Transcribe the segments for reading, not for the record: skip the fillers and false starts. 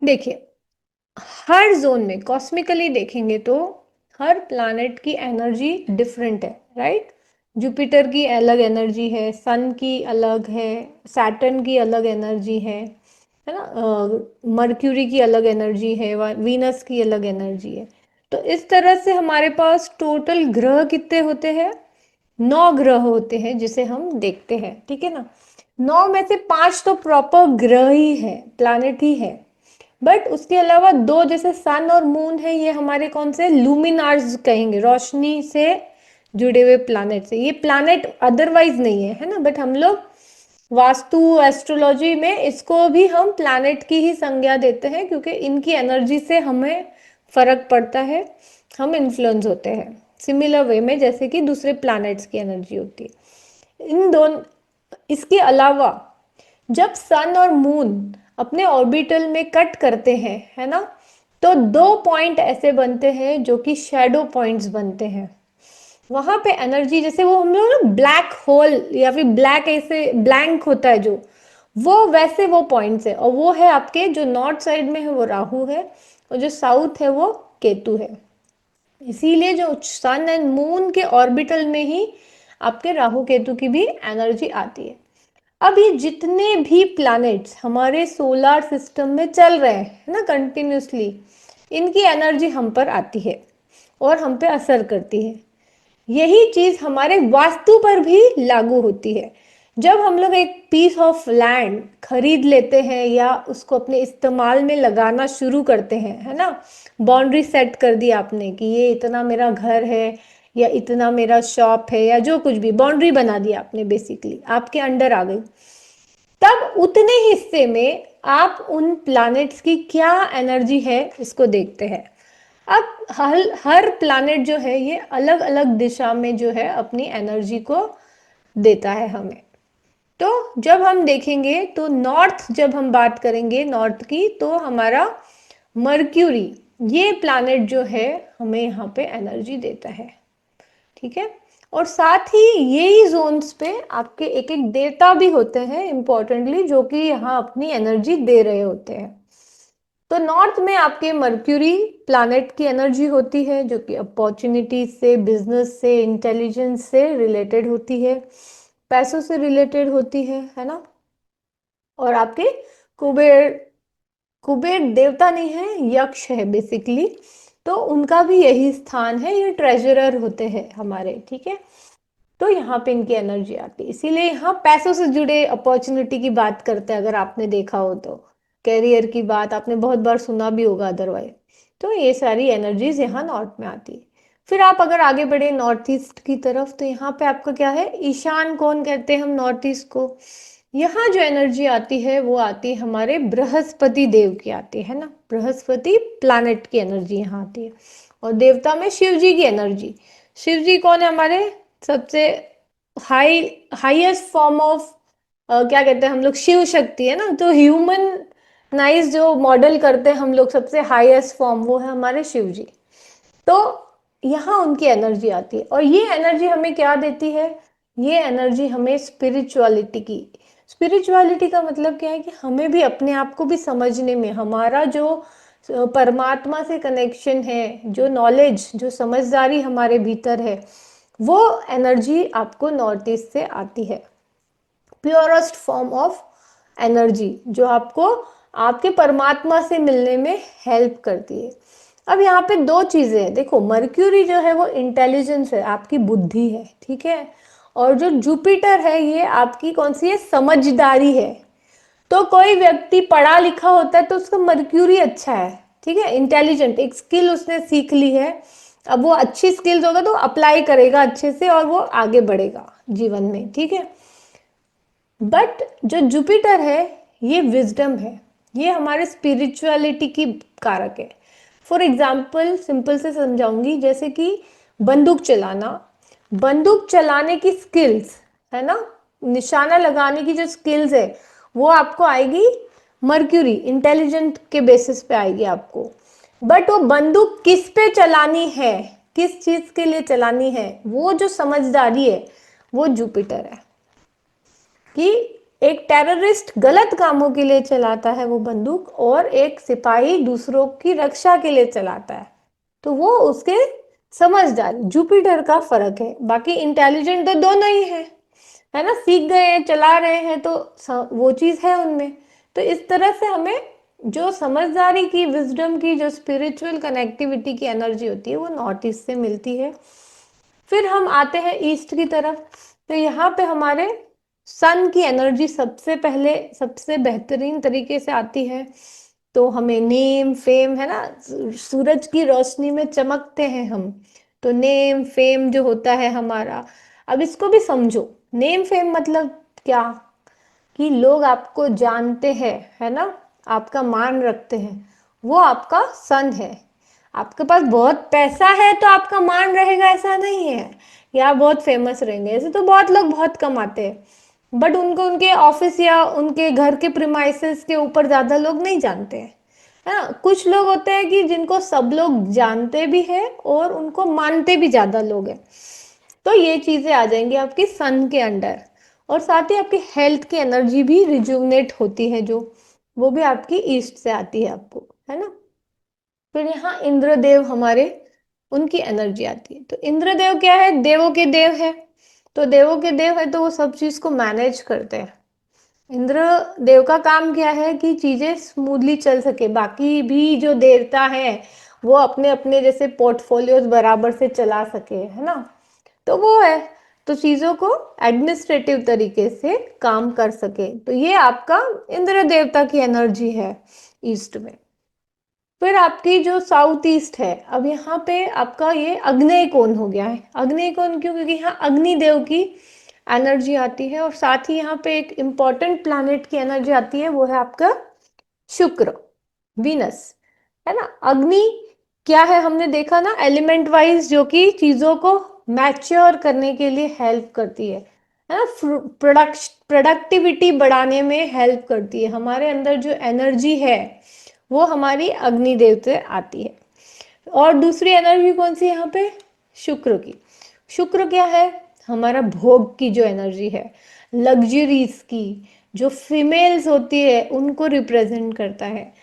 देखिए, हर जोन में कॉस्मिकली देखेंगे तो हर प्लैनेट की एनर्जी डिफरेंट है, राइट। जुपिटर की अलग एनर्जी है, सन की अलग है, सैटर्न की अलग एनर्जी है ना, मर्क्यूरी की अलग एनर्जी है, वीनस की अलग एनर्जी है। तो इस तरह से हमारे पास टोटल ग्रह कितने होते हैं? 9 ग्रह होते हैं जिसे हम देखते हैं, ठीक है ना। 9 में से 5 तो प्रॉपर ग्रह ही है, प्लैनेट ही है। बट उसके अलावा 2 जैसे सन और मून है, ये हमारे कौन से लूमिनार्स कहेंगे, रोशनी से जुड़े हुए प्लैनेट से। ये प्लैनेट अदरवाइज नहीं है ना, बट हम लोग वास्तु एस्ट्रोलॉजी में इसको भी हम प्लैनेट की ही संज्ञा देते हैं, क्योंकि इनकी एनर्जी से हमें फर्क पड़ता है, हम इन्फ्लुएंस होते हैं सिमिलर वे में जैसे कि दूसरे प्लैनेट्स की एनर्जी होती है। इन दोनों, इसके अलावा जब सन और मून अपने ऑर्बिटल में कट करते हैं, है ना, तो 2 पॉइंट ऐसे बनते हैं जो कि शैडो पॉइंट्स बनते हैं। वहां पे एनर्जी, जैसे वो हम लोग ना ब्लैक होल या फिर ब्लैक ऐसे ब्लैंक होता है जो, वो वैसे वो पॉइंट्स है। और वो है आपके जो नॉर्थ साइड में है वो राहु है, और जो साउथ है वो केतु है। इसीलिए जो सन एंड मून के ऑर्बिटल में ही आपके राहु केतु की भी एनर्जी आती है। अब ये जितने भी प्लैनेट्स हमारे सोलर सिस्टम में चल रहे हैं ना कंटिन्यूसली, इनकी एनर्जी हम पर आती है और हम पे असर करती है। यही चीज हमारे वास्तु पर भी लागू होती है। जब हम लोग एक पीस ऑफ लैंड खरीद लेते हैं या उसको अपने इस्तेमाल में लगाना शुरू करते हैं, है ना, बाउंड्री सेट कर दी आपने कि ये इतना मेरा घर है या इतना मेरा शॉप है या जो कुछ भी, बाउंड्री बना दी आपने, बेसिकली आपके अंडर आ गई। तब उतने हिस्से में आप उन प्लैनेट्स की क्या एनर्जी है इसको देखते हैं। अब हर प्लैनेट जो है ये अलग अलग दिशा में जो है अपनी एनर्जी को देता है हमें। तो जब हम देखेंगे तो नॉर्थ, जब हम बात करेंगे नॉर्थ की, तो हमारा मर्क्यूरी, ये प्लैनेट जो है हमें यहाँ पे एनर्जी देता है, ठीक है। और साथ ही यही जोन्स पे आपके एक एक देवता भी होते हैं इंपॉर्टेंटली, जो कि यहाँ अपनी एनर्जी दे रहे होते हैं। तो नॉर्थ में आपके मर्क्यूरी प्लैनेट की एनर्जी होती है, जो कि अपॉर्चुनिटी से, बिजनेस से, इंटेलिजेंस से रिलेटेड होती है, पैसों से रिलेटेड होती है ना। और आपके कुबेर, कुबेर देवता नहीं है, यक्ष है बेसिकली, तो उनका भी यही स्थान है, ये ट्रेजरर होते हैं हमारे, ठीक है। तो यहाँ पे इनकी एनर्जी आती है, इसीलिए यहाँ पैसों से जुड़े अपॉर्चुनिटी की बात करते हैं, अगर आपने देखा हो तो कैरियर की बात आपने बहुत बार सुना भी होगा अदरवाइज। तो ये सारी एनर्जीज यहाँ नॉर्थ में आती है। फिर आप अगर आगे बढ़े नॉर्थ ईस्ट की तरफ, तो यहाँ पे आपका क्या है, ईशान कौन कहते हैं हम नॉर्थ ईस्ट को। यहाँ जो एनर्जी आती है वो आती है हमारे बृहस्पति देव की आती है ना, बृहस्पति प्लैनेट की एनर्जी यहाँ आती है। और देवता में शिव जी की एनर्जी, शिव जी कौन है हमारे सबसे हाईएस्ट फॉर्म ऑफ, क्या कहते हैं हम लोग, शिव शक्ति है ना। तो ह्यूमन नाइज जो मॉडल करते हैं हम लोग सबसे हाईएस्ट फॉर्म, वो है हमारे शिव जी। तो यहाँ उनकी एनर्जी आती है, और ये एनर्जी हमें क्या देती है, ये एनर्जी हमें स्पिरिचुअलिटी की, स्पिरिचुअलिटी का मतलब क्या है कि हमें भी अपने आप को भी समझने में, हमारा जो परमात्मा से कनेक्शन है, जो नॉलेज, जो समझदारी हमारे भीतर है, वो एनर्जी आपको नॉर्थ ईस्ट से आती है। प्योरेस्ट फॉर्म ऑफ एनर्जी जो आपको आपके परमात्मा से मिलने में हेल्प करती है। अब यहाँ पे 2 चीजें हैं, देखो मर्क्यूरी जो है वो इंटेलिजेंस है, आपकी बुद्धि है, ठीक है। और जो जुपिटर है ये आपकी कौन सी है, समझदारी है। तो कोई व्यक्ति पढ़ा लिखा होता है तो उसका मर्क्यूरी अच्छा है, ठीक है, इंटेलिजेंट, एक स्किल उसने सीख ली है, अब वो अच्छी स्किल्स होगा तो अप्लाई करेगा अच्छे से और वो आगे बढ़ेगा जीवन में, ठीक है। बट जो जुपिटर है ये विजडम है, ये हमारे स्पिरिचुअलिटी की कारक है। फॉर एग्जाम्पल सिंपल से समझाऊंगी, जैसे कि बंदूक चलाना, बंदूक चलाने की स्किल्स है ना, निशाना लगाने की जो स्किल्स है वो आपको आएगी मर्क्यूरी इंटेलिजेंट के बेसिस पे आएगी आपको। बट वो बंदूक किस पे चलानी है, किस चीज के लिए चलानी है, वो जो समझदारी है वो जुपिटर है, कि एक टेररिस्ट गलत कामों के लिए चलाता है वो बंदूक, और एक सिपाही दूसरों की रक्षा के लिए चलाता है। तो वो उसके समझदार, जुपिटर का फर्क है। बाकी इंटेलिजेंट तो दोनों ही है ना, सीख गए हैं, चला रहे हैं, तो वो चीज है उनमें। तो इस तरह से हमें जो समझदारी की, विजडम की, जो स्पिरिचुअल कनेक्टिविटी की एनर्जी होती है वो नॉर्थ ईस्ट से मिलती है। फिर हम आते हैं ईस्ट की तरफ। तो यहाँ पे हमारे सन की एनर्जी सबसे पहले, सबसे बेहतरीन तरीके से आती है। तो हमें नेम फेम, है ना, सूरज की रोशनी में चमकते हैं हम। तो नेम फेम जो होता है हमारा, अब इसको भी समझो। नेम फेम मतलब क्या, कि लोग आपको जानते हैं, है ना, आपका मान रखते हैं, वो आपका सन है। आपके पास बहुत पैसा है तो आपका मान रहेगा ऐसा नहीं है, या आप बहुत फेमस रहेंगे। ऐसे तो बहुत लोग बहुत कमाते हैं, बट उनको उनके ऑफिस या उनके घर के प्रीमाइसेस के ऊपर ज्यादा लोग नहीं जानते हैं, है ना। कुछ लोग होते हैं कि जिनको सब लोग जानते भी हैं और उनको मानते भी ज्यादा लोग हैं। तो ये चीजें आ जाएंगी आपकी सन के अंडर। और साथ ही आपकी हेल्थ की एनर्जी भी रिजुवनेट होती है, जो वो भी आपकी ईस्ट से आती है आपको, है ना। फिर यहाँ इंद्रदेव हमारे, उनकी एनर्जी आती है। तो इंद्रदेव क्या है, देवों के देव है। तो देवों के देव है तो वो सब चीज को मैनेज करते हैं। इंद्र देव का काम क्या है कि चीजें स्मूथली चल सके। बाकी भी जो देवता है वो अपने अपने जैसे पोर्टफोलियोज बराबर से चला सके, है ना। तो वो है, तो चीजों को एडमिनिस्ट्रेटिव तरीके से काम कर सके। तो ये आपका इंद्र देवता की एनर्जी है ईस्ट में। फिर आपकी जो साउथ ईस्ट है, अब यहाँ पे आपका ये अग्नेय कोण हो गया है। अग्नेय कोण क्यों, क्योंकि यहाँ अग्निदेव की एनर्जी आती है। और साथ ही यहाँ पे एक इंपॉर्टेंट प्लैनेट की एनर्जी आती है, वो है आपका शुक्र, वीनस, है ना। अग्नि क्या है, हमने देखा ना, एलिमेंट वाइज जो कि चीजों को मैच्योर करने के लिए हेल्प करती है ना। प्रोडक्टिविटी बढ़ाने में हेल्प करती है। हमारे अंदर जो एनर्जी है वो हमारी अग्निदेव से आती है। और दूसरी एनर्जी कौन सी है यहाँ पे, शुक्र की। शुक्र क्या है, हमारा भोग की जो एनर्जी है, लग्जरीज की, जो फीमेल्स होती है उनको रिप्रेजेंट करता है।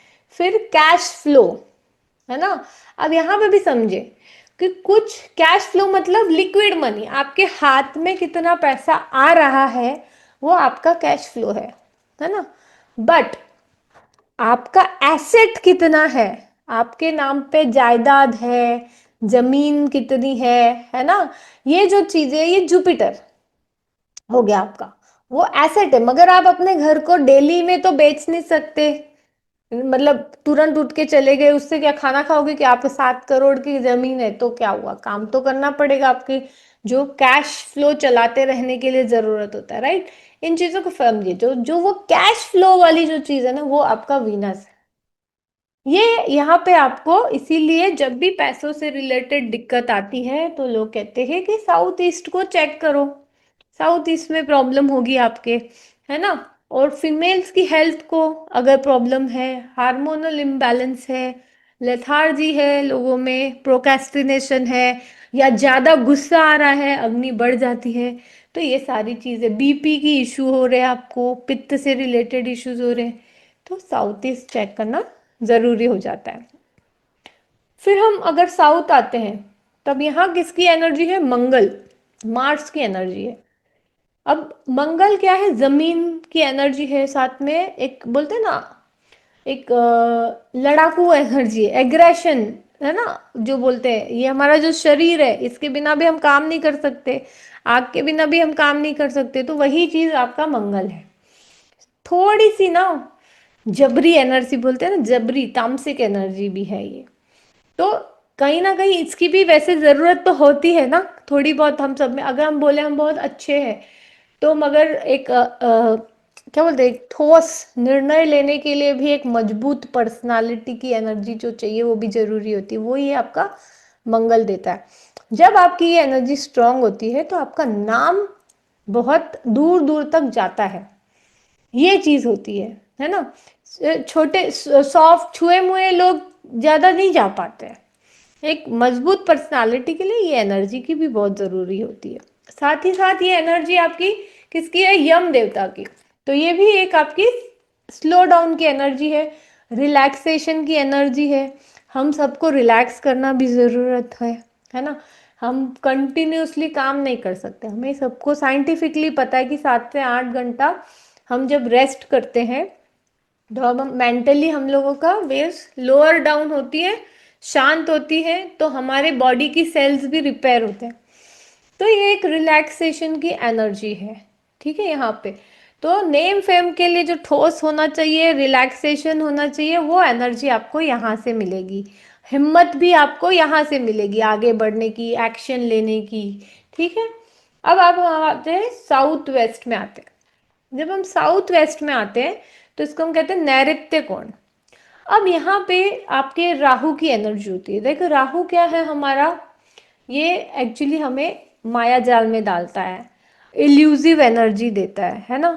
फिर कैश फ्लो, है ना। अब यहाँ पे भी समझे कि कुछ कैश फ्लो मतलब लिक्विड मनी, आपके हाथ में कितना पैसा आ रहा है वो आपका कैश फ्लो है ना। बट आपका एसेट कितना है, आपके नाम पे जायदाद है, जमीन कितनी है ना, ये जो चीजें, ये जुपिटर हो गया आपका, वो एसेट है। मगर आप अपने घर को डेली में तो बेच नहीं सकते, मतलब तुरंत उठ के चले गए, उससे क्या खाना खाओगे? कि आप 7 करोड़ की जमीन है तो क्या हुआ, काम तो करना पड़ेगा। आपकी जो कैश फ्लो चलाते रहने के लिए जरूरत होता है, राइट। इन चीजों को समझिए, जो जो वो कैश फ्लो वाली जो चीज है ना, वो आपका वीनस है। ये यहाँ पे आपको इसीलिए जब भी पैसों से रिलेटेड दिक्कत आती है तो लोग कहते हैं कि साउथ ईस्ट को चेक करो, साउथ ईस्ट में प्रॉब्लम होगी आपके, है ना। और फीमेल्स की हेल्थ को अगर प्रॉब्लम है, हार्मोनल इम्बैलेंस है, लेथार्जी है लोगों में, प्रोक्रेस्टिनेशन है, या ज्यादा गुस्सा आ रहा है, अग्नि बढ़ जाती है, तो ये सारी चीजें, बीपी की इशू हो रहे हैं आपको, पित्त से रिलेटेड इश्यूज हो रहे हैं, तो साउथ ईस्ट चेक करना जरूरी हो जाता है। फिर हम अगर साउथ आते हैं, तब यहाँ किसकी एनर्जी है, मंगल, मार्स की एनर्जी है। अब मंगल क्या है, जमीन की एनर्जी है, साथ में एक बोलते हैं ना, एक लड़ाकू एनर्जी है, एग्रेशन, है ना, जो बोलते हैं। ये हमारा जो शरीर है, इसके बिना भी हम काम नहीं कर सकते, आग के बिना भी हम काम नहीं कर सकते, तो वही चीज आपका मंगल है। थोड़ी सी ना जबरी एनर्जी बोलते हैं ना, जबरी तामसिक एनर्जी भी है ये। तो कहीं ना कहीं इसकी भी वैसे जरूरत तो होती है ना, थोड़ी बहुत हम सब में। अगर हम बोले हम बहुत अच्छे हैं, तो मगर एक क्या बोलते हैं, एक ठोस निर्णय लेने के लिए भी एक मजबूत पर्सनालिटी की एनर्जी जो चाहिए वो भी जरूरी होती है, वो ये आपका मंगल देता है। जब आपकी ये एनर्जी स्ट्रांग होती है तो आपका नाम बहुत दूर दूर तक जाता है, ये चीज होती है ना। छोटे सॉफ्ट छुए मुए लोग ज्यादा नहीं जा पाते हैं। एक मजबूत पर्सनालिटी के लिए ये एनर्जी की भी बहुत जरूरी होती है। साथ ही साथ ये एनर्जी आपकी किसकी है, यम देवता की। तो ये भी एक आपकी स्लो डाउन की एनर्जी रिलैक्सेशन की एनर्जी है। हम सबको रिलैक्स करना भी ज़रूरत है ना। हम कंटिन्यूसली काम नहीं कर सकते, हमें सबको साइंटिफिकली पता है कि 7 से 8 घंटा हम जब रेस्ट करते हैं तो हम मेंटली हम लोगों का वेव्स लोअर डाउन होती है, शांत होती है, तो हमारे बॉडी की सेल्स भी रिपेयर होते हैं। तो ये एक रिलैक्सेशन की एनर्जी है, ठीक है। यहाँ पे तो नेम फेम के लिए जो ठोस होना चाहिए, रिलैक्सेशन होना चाहिए, वो एनर्जी आपको यहाँ से मिलेगी। हिम्मत भी आपको यहाँ से मिलेगी आगे बढ़ने की, एक्शन लेने की, ठीक है। अब आप आते हैं साउथ वेस्ट में आते हैं। जब हम साउथ वेस्ट में आते हैं तो इसको हम कहते हैं नैऋत्य कोण। अब यहाँ पे आपके राहु की एनर्जी होती है। देखो राहु क्या है हमारा, ये एक्चुअली हमें माया जाल में डालता है, इल्यूसिव एनर्जी देता है ना।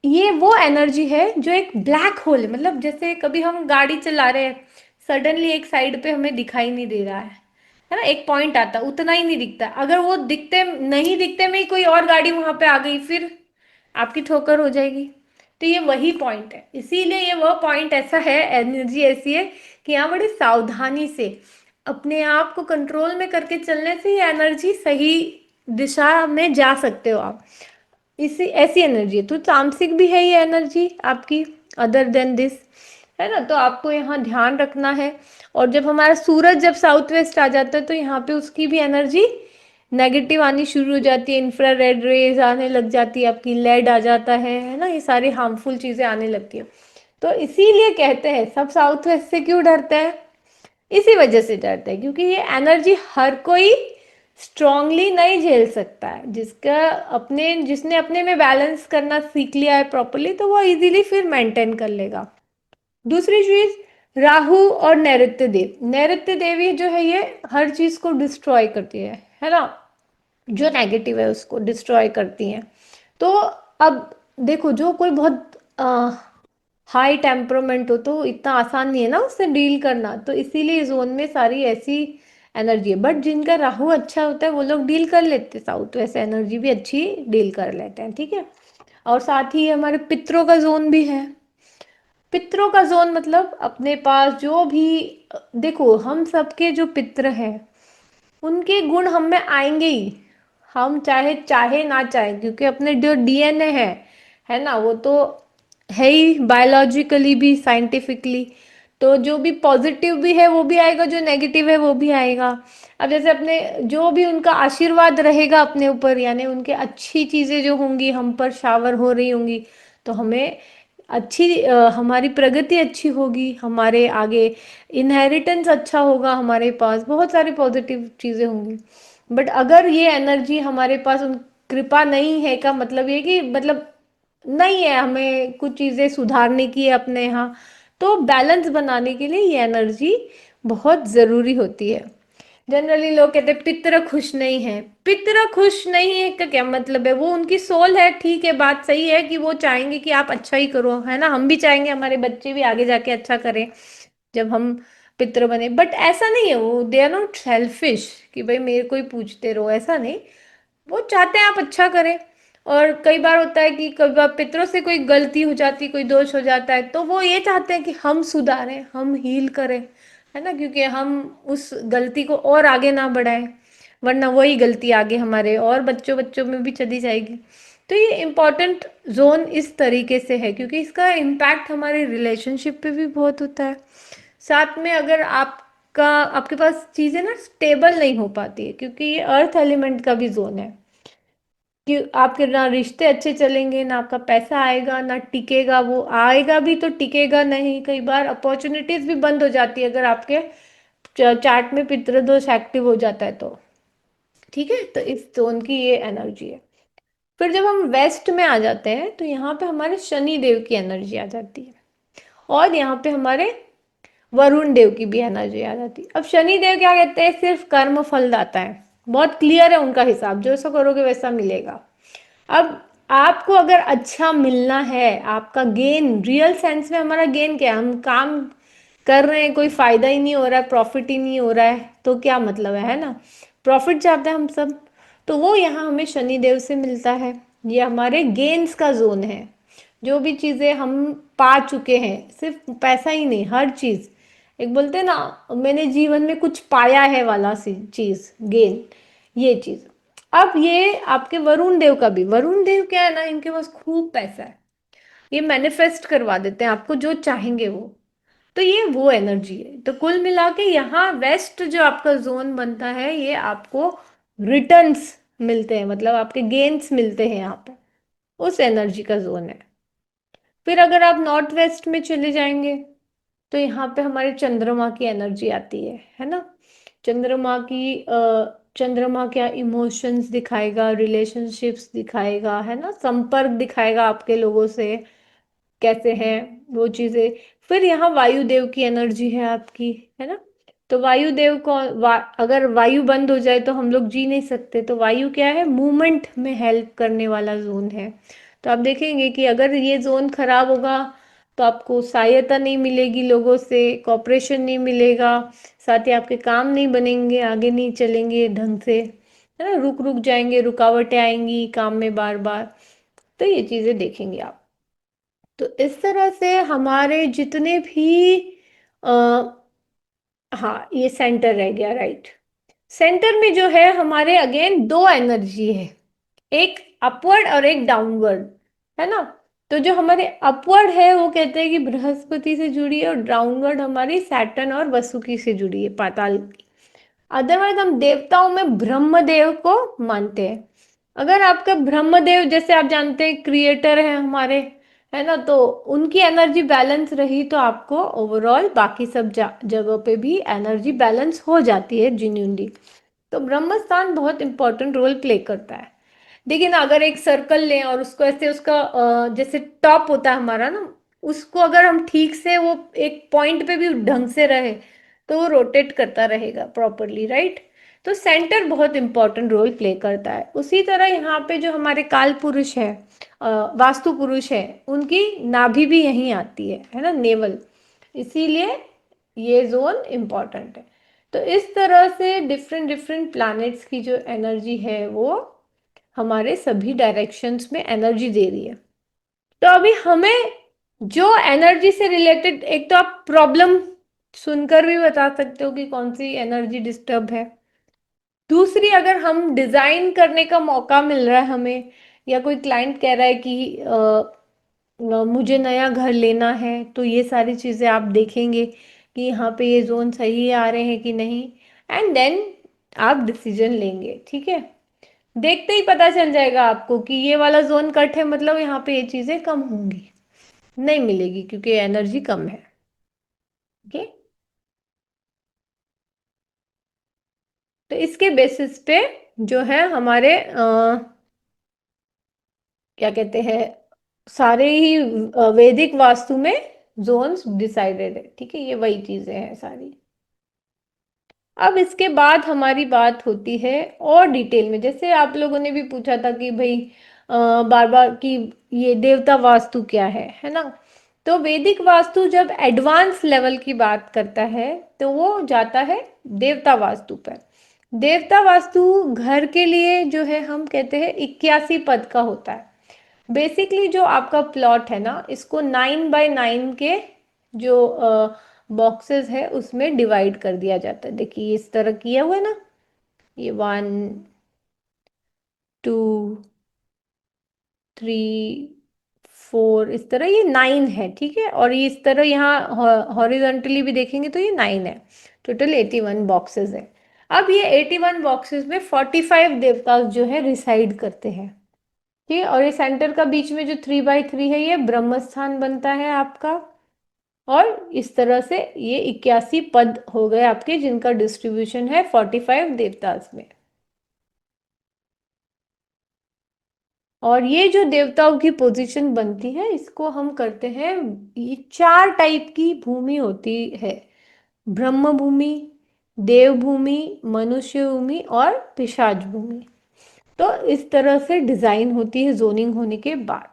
ये वो एनर्जी है जो एक ब्लैक होल है, मतलब जैसे कभी हम गाड़ी चला रहे हैं, सडनली एक साइड पे हमें दिखाई नहीं दे रहा है ना, एक पॉइंट आता उतना ही नहीं दिखता, अगर वो दिखते नहीं दिखते में ही कोई और गाड़ी वहां पे आ गई, फिर आपकी ठोकर हो जाएगी। तो ये वही पॉइंट है, इसीलिए ये वो पॉइंट ऐसा है, एनर्जी ऐसी है कि यहाँ बड़ी सावधानी से अपने आप को कंट्रोल में करके चलने से ये एनर्जी सही दिशा में जा सकते हो आप। इसी ऐसी एनर्जी है, तो तामसिक भी है ये एनर्जी आपकी, अदर देन दिस, है ना। तो आपको यहाँ ध्यान रखना है। और जब हमारा सूरज जब साउथ वेस्ट आ जाता है तो यहाँ पे उसकी भी एनर्जी नेगेटिव आनी शुरू हो जाती है, इंफ्रारेड रेज आने लग जाती है, आपकी लेड आ जाता है ना, ये सारी हार्मफुल चीजें आने लगती है। तो इसीलिए कहते हैं सब साउथ वेस्ट से क्यों डरते हैं, इसी वजह से डरते हैं, क्योंकि ये एनर्जी हर कोई स्ट्रांगली नहीं झेल सकता है। जिसने अपने में बैलेंस करना सीख लिया है प्रॉपरली, तो वो इजीली फिर मेंटेन कर लेगा। दूसरी चीज, राहु और नैऋत्य देव, नैऋत्य देवी जो है ये हर चीज को डिस्ट्रॉय करती है ना, जो नेगेटिव है उसको डिस्ट्रॉय करती हैं। तो अब देखो जो कोई बहुत हाई टेम्परामेंट हो तो इतना आसान नहीं है ना उससे डील करना, तो इसीलिए जोन में सारी ऐसी एनर्जी है। बट जिनका राहु अच्छा होता है वो लोग डील कर लेते हैं, साउथ वेस्ट एनर्जी भी अच्छी डील कर लेते हैं, ठीक है। और साथ ही हमारे पितरों का जोन भी है। पितरों का जोन मतलब अपने पास जो भी, देखो हम सबके जो पित्र हैं उनके गुण हम में आएंगे ही, हम चाहे चाहे ना चाहे, क्योंकि अपने जो डीएनए है ना, वो तो है ही बायोलॉजिकली भी साइंटिफिकली। तो जो भी पॉजिटिव भी है वो भी आएगा, जो नेगेटिव है वो भी आएगा। अब जैसे अपने जो भी उनका आशीर्वाद रहेगा अपने ऊपर, यानी उनके अच्छी चीजें जो होंगी हम पर शावर हो रही होंगी, तो हमें हमारी प्रगति अच्छी होगी, हमारे आगे इनहेरिटेंस अच्छा होगा, हमारे पास बहुत सारी पॉजिटिव चीजें होंगी। बट अगर ये एनर्जी हमारे पास उन कृपा नहीं है का मतलब ये कि मतलब नहीं है, हमें कुछ चीजें सुधारने की है अपने यहाँ, तो बैलेंस बनाने के लिए ये एनर्जी बहुत जरूरी होती है। जनरली लोग कहते हैं पितृ खुश नहीं है, पितृ खुश नहीं है का क्या मतलब है, वो उनकी सोल है, ठीक है, बात सही है कि वो चाहेंगे कि आप अच्छा ही करो, है ना, हम भी चाहेंगे हमारे बच्चे भी आगे जाके अच्छा करें जब हम पितृ बने। बट ऐसा नहीं है, वो दे आर नॉट सेल्फिश कि भाई मेरे को ही पूछते रहो, ऐसा नहीं, वो चाहते हैं आप अच्छा करें। और कई बार होता है कि कई बार पितरों से कोई गलती हो जाती, कोई दोष हो जाता है, तो वो ये चाहते हैं कि हम सुधारें, हम हील करें, है ना, क्योंकि हम उस गलती को और आगे ना बढ़ाएं, वरना वही गलती आगे हमारे और बच्चों बच्चों में भी चली जाएगी। तो ये इम्पोर्टेंट जोन इस तरीके से है क्योंकि इसका इम्पैक्ट हमारे रिलेशनशिप पे भी बहुत होता है। साथ में अगर आपके पास चीजें ना स्टेबल नहीं हो पाती है, क्योंकि ये अर्थ एलिमेंट का भी जोन है, कि आपके ना रिश्ते अच्छे चलेंगे, ना आपका पैसा आएगा, ना टिकेगा, वो आएगा भी तो टिकेगा नहीं, कई बार अपॉर्चुनिटीज भी बंद हो जाती है अगर आपके चार्ट में पितृदोष एक्टिव हो जाता है तो, ठीक है। तो इस जोन की ये एनर्जी है। फिर जब हम वेस्ट में आ जाते हैं तो यहाँ पे हमारे शनि देव की एनर्जी आ जाती है, और यहाँ पे हमारे वरुण देव की भी एनर्जी आ जाती है। अब शनि देव क्या कहते हैं, सिर्फ कर्म फल दाता है, बहुत क्लियर है उनका हिसाब, जो सा करोगे वैसा मिलेगा। अब आपको अगर अच्छा मिलना है, आपका गेन रियल सेंस में, हमारा गेन क्या है, हम काम कर रहे हैं कोई फायदा ही नहीं हो रहा है, प्रॉफिट ही नहीं हो रहा है, तो क्या मतलब है ना, प्रॉफिट चाहते हैं हम सब, तो वो यहाँ हमें शनि देव से मिलता है। ये हमारे गेन्स का जोन है। जो भी चीज़ें हम पा चुके हैं, सिर्फ पैसा ही नहीं, हर चीज़, एक बोलते हैं ना, मैंने जीवन में कुछ पाया है वाला सी चीज़, गेन, ये चीज़। अब ये आपके वरुण देव का भी, वरुण देव क्या है ना, इनके पास खूब पैसा है, ये मैनिफेस्ट करवा देते हैं आपको जो चाहेंगे वो। तो ये वो एनर्जी है। तो कुल मिला के यहाँ वेस्ट जो आपका जोन बनता है, ये आपको रिटर्न्स मिलते हैं, मतलब आपके गेन्स मिलते हैं यहाँ पे, उस एनर्जी का जोन है। फिर अगर आप नॉर्थ वेस्ट में चले जाएंगे, तो यहाँ पे हमारे चंद्रमा की एनर्जी आती है ना। चंद्रमा की चंद्रमा क्या इमोशंस दिखाएगा, रिलेशनशिप्स दिखाएगा, है ना, संपर्क दिखाएगा आपके लोगों से, कैसे हैं वो चीजें। फिर यहाँ वायुदेव की एनर्जी है आपकी, है ना। तो वायुदेव को अगर वायु बंद हो जाए तो हम लोग जी नहीं सकते, तो वायु क्या है, मूवमेंट में हेल्प करने वाला जोन है। तो आप देखेंगे कि अगर ये जोन खराब होगा तो आपको सहायता नहीं मिलेगी, लोगों से कॉपरेशन नहीं मिलेगा, साथ ही आपके काम नहीं बनेंगे, आगे नहीं चलेंगे ढंग से, है ना, रुक रुक जाएंगे, रुकावटें आएंगी काम में बार बार। तो ये चीजें देखेंगे आप। तो इस तरह से हमारे जितने भी आ, हाँ, ये सेंटर रह गया, राइट। सेंटर में जो है हमारे अगेन दो एनर्जी है, एक अपवर्ड और एक डाउनवर्ड, है ना। तो जो हमारे अपवर्ड है वो कहते हैं कि बृहस्पति से जुड़ी है, और डाउनवर्ड हमारी सैटर्न और वसुकी से जुड़ी है, पाताल की। अदरवाइज हम देवताओं में ब्रह्मदेव को मानते हैं। अगर आपका ब्रह्मदेव, जैसे आप जानते हैं क्रिएटर है हमारे, है ना, तो उनकी एनर्जी बैलेंस रही तो आपको ओवरऑल बाकी सब जगहों पे भी एनर्जी बैलेंस हो जाती है जेन्युइनली। तो ब्रह्म स्थान बहुत इंपॉर्टेंट रोल प्ले करता है। देखिए ना, अगर एक सर्कल लें और उसको ऐसे उसका जैसे टॉप होता है हमारा ना, उसको अगर हम ठीक से वो एक पॉइंट पे भी ढंग से रहे तो वो रोटेट करता रहेगा प्रॉपरली, राइट। तो सेंटर बहुत इंपॉर्टेंट रोल प्ले करता है। उसी तरह यहाँ पे जो हमारे काल पुरुष है, वास्तु पुरुष है, उनकी नाभि भी यहीं आती है ना, नेवल। इसीलिए ये जोन इंपॉर्टेंट है। तो इस तरह से डिफरेंट डिफरेंट प्लैनेट्स की जो एनर्जी है वो हमारे सभी डायरेक्शंस में एनर्जी दे रही है। तो अभी हमें जो एनर्जी से रिलेटेड, एक तो आप प्रॉब्लम सुनकर भी बता सकते हो कि कौन सी एनर्जी डिस्टर्ब है। दूसरी, अगर हम डिजाइन करने का मौका मिल रहा है हमें, या कोई क्लाइंट कह रहा है कि मुझे नया घर लेना है, तो ये सारी चीजें आप देखेंगे कि यहाँ पे ये जोन सही आ रहे हैं कि नहीं, एंड देन आप डिसीजन लेंगे, ठीक है। देखते ही पता चल जाएगा आपको कि ये वाला जोन कट है, मतलब यहाँ पे ये चीजें कम होंगी, नहीं मिलेगी क्योंकि एनर्जी कम है। ओके। तो इसके बेसिस पे जो है हमारे क्या कहते हैं, सारे ही वैदिक वास्तु में जोन्स डिसाइडेड है, ठीक है, ये वही चीजें हैं सारी। अब इसके बाद हमारी बात होती है और डिटेल में, जैसे आप लोगों ने भी पूछा था कि भाई बार बार कि ये देवता वास्तु क्या है ना। तो वैदिक वास्तु जब एडवांस लेवल की बात करता है तो वो जाता है देवता वास्तु पर। देवता वास्तु घर के लिए जो है हम कहते हैं 81 पद का होता है। बेसिकली जो आपका प्लॉट है ना, इसको 9 बाय 9 के जो बॉक्सेस है उसमें डिवाइड कर दिया जाता है। देखिए इस तरह किया हुआ है ना, ये 1 2 3 4, इस तरह ये 9 है, ठीक है। और ये इस तरह यहाँ हॉरिजॉन्टली भी देखेंगे तो ये 9 है। टोटल 81 बॉक्सेस है। अब ये 81 बॉक्सेस में 45 देवता जो है रिसाइड करते हैं, ठीक है। और ये सेंटर का बीच में जो 3 बाय 3 है, ये ब्रह्म स्थान बनता है आपका। और इस तरह से ये 81 पद हो गए आपके, जिनका डिस्ट्रीब्यूशन है 45 देवतास में। और ये जो देवताओं की पोजीशन बनती है, इसको हम करते हैं, ये 4 टाइप की भूमि होती है, ब्रह्म भूमि, देव भूमि, मनुष्य भूमि और पिशाच भूमि। तो इस तरह से डिजाइन होती है जोनिंग होने के बाद।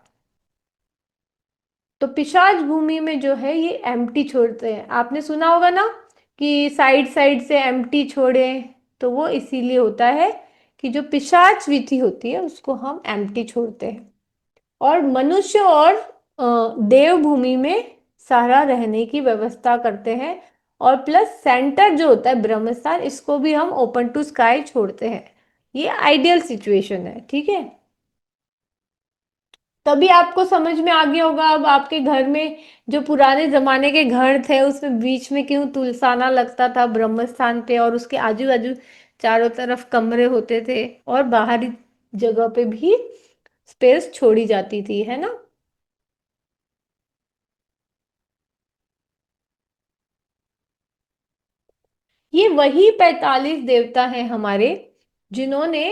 तो पिशाच भूमि में जो है ये एम्प्टी छोड़ते हैं, आपने सुना होगा ना कि साइड साइड से एम्प्टी छोड़े, तो वो इसीलिए होता है कि जो पिशाच विधि होती है उसको हम एम्प्टी छोड़ते हैं, और मनुष्य और देवभूमि में सारा रहने की व्यवस्था करते हैं, और प्लस सेंटर जो होता है ब्रह्मस्थान, इसको भी हम ओपन टू स्काई छोड़ते हैं। ये आइडियल सिचुएशन है, ठीक है। तभी आपको समझ में आ गया होगा अब आपके घर में जो पुराने जमाने के घर थे उसमें बीच में क्यों तुलसाना लगता था ब्रह्मस्थान पे, और उसके आजू बाजू चारों तरफ कमरे होते थे, और बाहरी जगह पे भी स्पेस छोड़ी जाती थी, है ना। ये वही 45 देवता हैं हमारे, जिन्होंने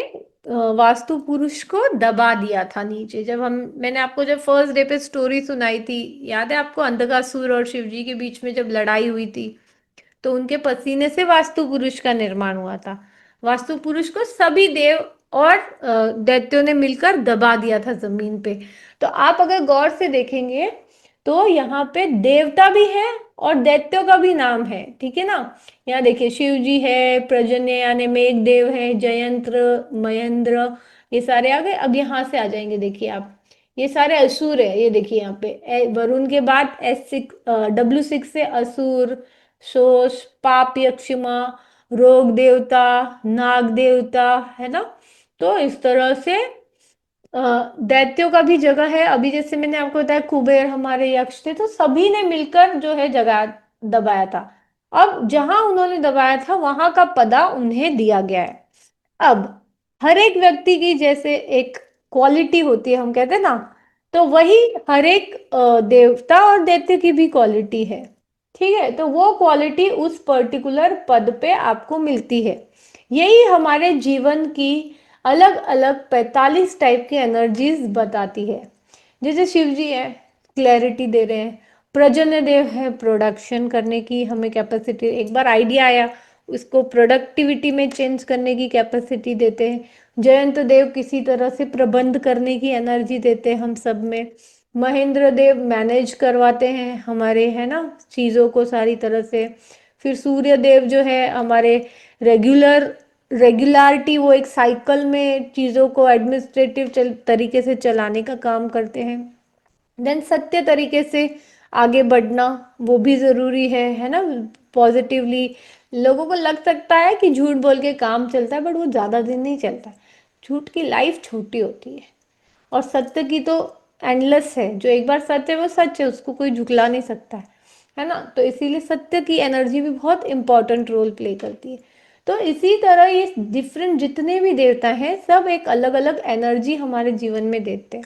वास्तु पुरुष को दबा दिया था नीचे। जब हम मैंने आपको जब फर्स्ट डे पे स्टोरी सुनाई थी, याद है आपको, अंधकासुर और शिवजी के बीच में जब लड़ाई हुई थी, तो उनके पसीने से वास्तु पुरुष का निर्माण हुआ था। वास्तु पुरुष को सभी देव और दैत्यों ने मिलकर दबा दिया था जमीन पे। तो आप अगर गौर से देखेंगे तो यहाँ पे देवता भी है और दैत्यों का भी नाम है, ठीक है ना। यहाँ देखिए शिव जी है, पर्जन्य यानी मेघदेव है, जयंत्र, महेंद्र, ये सारे आ गए। अब यहाँ से आ जाएंगे, देखिए आप, ये सारे असुर है। ये देखिए यहाँ पे वरुण के बाद W6 से असुर, शोष, पाप यक्षिमा, रोग देवता, नाग देवता, है ना। तो इस तरह से दैत्यों का भी जगह है। अभी जैसे मैंने आपको बताया कुबेर हमारे यक्ष थे, तो सभी ने मिलकर जो है जगह दबाया था। अब जहां उन्होंने दबाया था वहां का पदा उन्हें दिया गया है। अब हर एक व्यक्ति की जैसे एक क्वालिटी होती है, हम कहते हैं ना, तो वही हर एक देवता और दैत्य की भी क्वालिटी है, ठीक है। तो वो क्वालिटी उस पर्टिकुलर पद पे आपको मिलती है। यही हमारे जीवन की अलग अलग 45 टाइप की एनर्जीज बताती है। जैसे शिव जी है, क्लैरिटी दे रहे हैं। प्रजन्य देव है, प्रोडक्शन करने की हमें कैपेसिटी, एक बार आइडिया आया उसको प्रोडक्टिविटी में चेंज करने की कैपेसिटी देते हैं। जयंत देव किसी तरह से प्रबंध करने की एनर्जी देते हैं हम सब में। महेंद्र देव मैनेज करवाते हैं हमारे, है ना, चीज़ों को सारी तरह से। फिर सूर्य देव जो है हमारे रेगुलरिटी, वो एक साइकिल में चीज़ों को एडमिनिस्ट्रेटिव तरीके से चलाने का काम करते हैं। देन सत्य तरीके से आगे बढ़ना वो भी ज़रूरी है ना। पॉजिटिवली, लोगों को लग सकता है कि झूठ बोल के काम चलता है, बट वो ज़्यादा दिन नहीं चलता है। झूठ की लाइफ छोटी होती है, और सत्य की तो एंडलेस है। जो एक बार सत्य है वो सच है, उसको कोई झुकला नहीं सकता है ना। तो इसीलिए सत्य की एनर्जी भी बहुत इंपॉर्टेंट रोल प्ले करती है। तो इसी तरह ये डिफरेंट जितने भी देवता हैं सब एक अलग अलग एनर्जी हमारे जीवन में देते हैं।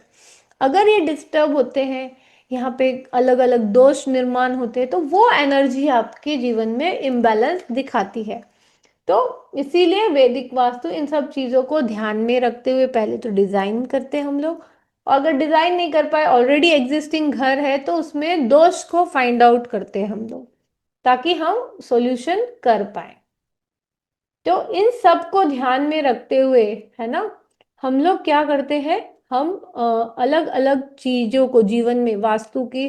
अगर ये डिस्टर्ब होते हैं, यहाँ पे अलग अलग दोष निर्माण होते हैं, तो वो एनर्जी आपके जीवन में इम्बैलेंस दिखाती है। तो इसीलिए वैदिक वास्तु इन सब चीज़ों को ध्यान में रखते हुए पहले तो डिज़ाइन करते हैं हम लोग। और अगर डिज़ाइन नहीं कर पाए, ऑलरेडी एग्जिस्टिंग घर है, तो उसमें दोष को फाइंड आउट करते हैं हम लोग, ताकि हम सॉल्यूशन कर पाए। तो इन सब को ध्यान में रखते हुए, है ना, हम लोग क्या करते हैं, हम अलग अलग चीजों को जीवन में वास्तु के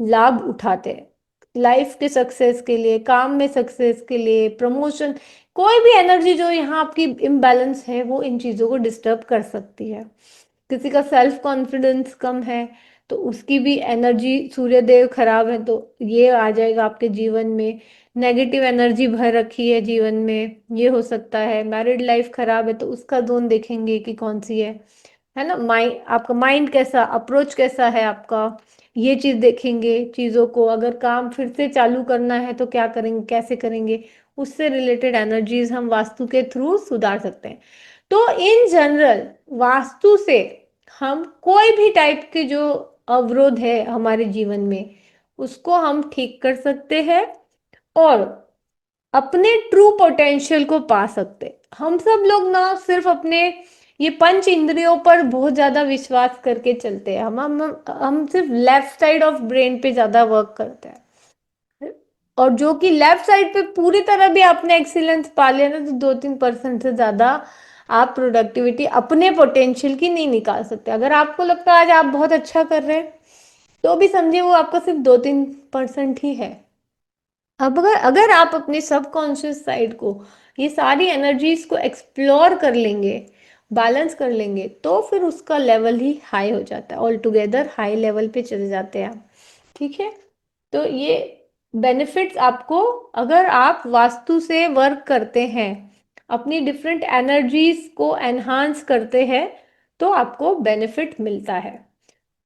लाभ उठाते हैं। लाइफ के सक्सेस के लिए, काम में सक्सेस के लिए, प्रमोशन, कोई भी एनर्जी जो यहाँ आपकी इम्बैलेंस है वो इन चीजों को डिस्टर्ब कर सकती है। किसी का सेल्फ कॉन्फिडेंस कम है तो उसकी भी एनर्जी, सूर्यदेव खराब है तो ये आ जाएगा आपके जीवन में। नेगेटिव एनर्जी भर रखी है जीवन में, ये हो सकता है। मैरिड लाइफ खराब है तो उसका जोन देखेंगे कि कौन सी है ना। माइंड, आपका माइंड कैसा, अप्रोच कैसा है आपका, ये चीज देखेंगे चीजों को। अगर काम फिर से चालू करना है तो क्या करेंगे, कैसे करेंगे, उससे रिलेटेड एनर्जीज हम वास्तु के थ्रू सुधार सकते हैं। तो इन जनरल वास्तु से हम कोई भी टाइप के जो अवरोध है हमारे जीवन में उसको हम ठीक कर सकते हैं, और अपने ट्रू पोटेंशियल को पा सकते हैं। हम सब लोग ना सिर्फ अपने ये पंच इंद्रियों पर बहुत ज्यादा विश्वास करके चलते हैं। हम सिर्फ लेफ्ट साइड ऑफ ब्रेन पे ज्यादा वर्क करते हैं, और जो कि लेफ्ट साइड पे पूरी तरह भी आपने एक्सीलेंस पा लिया ना, तो 2-3% से ज्यादा आप प्रोडक्टिविटी अपने पोटेंशियल की नहीं निकाल सकते। अगर आपको लगता है आज आप बहुत अच्छा कर रहे हैं, तो भी समझिए वो आपका सिर्फ 2-3% ही है। अब अगर अगर आप अपने सबकॉन्शियस साइड को, ये सारी एनर्जीज को एक्सप्लोर कर लेंगे, बैलेंस कर लेंगे, तो फिर उसका लेवल ही हाई हो जाता है, ऑल टुगेदर हाई लेवल पे चले जाते हैं आप। ठीक है, तो ये बेनिफिट्स आपको, अगर आप वास्तु से वर्क करते हैं, अपनी डिफरेंट एनर्जीज को एनहांस करते हैं, तो आपको बेनिफिट मिलता है।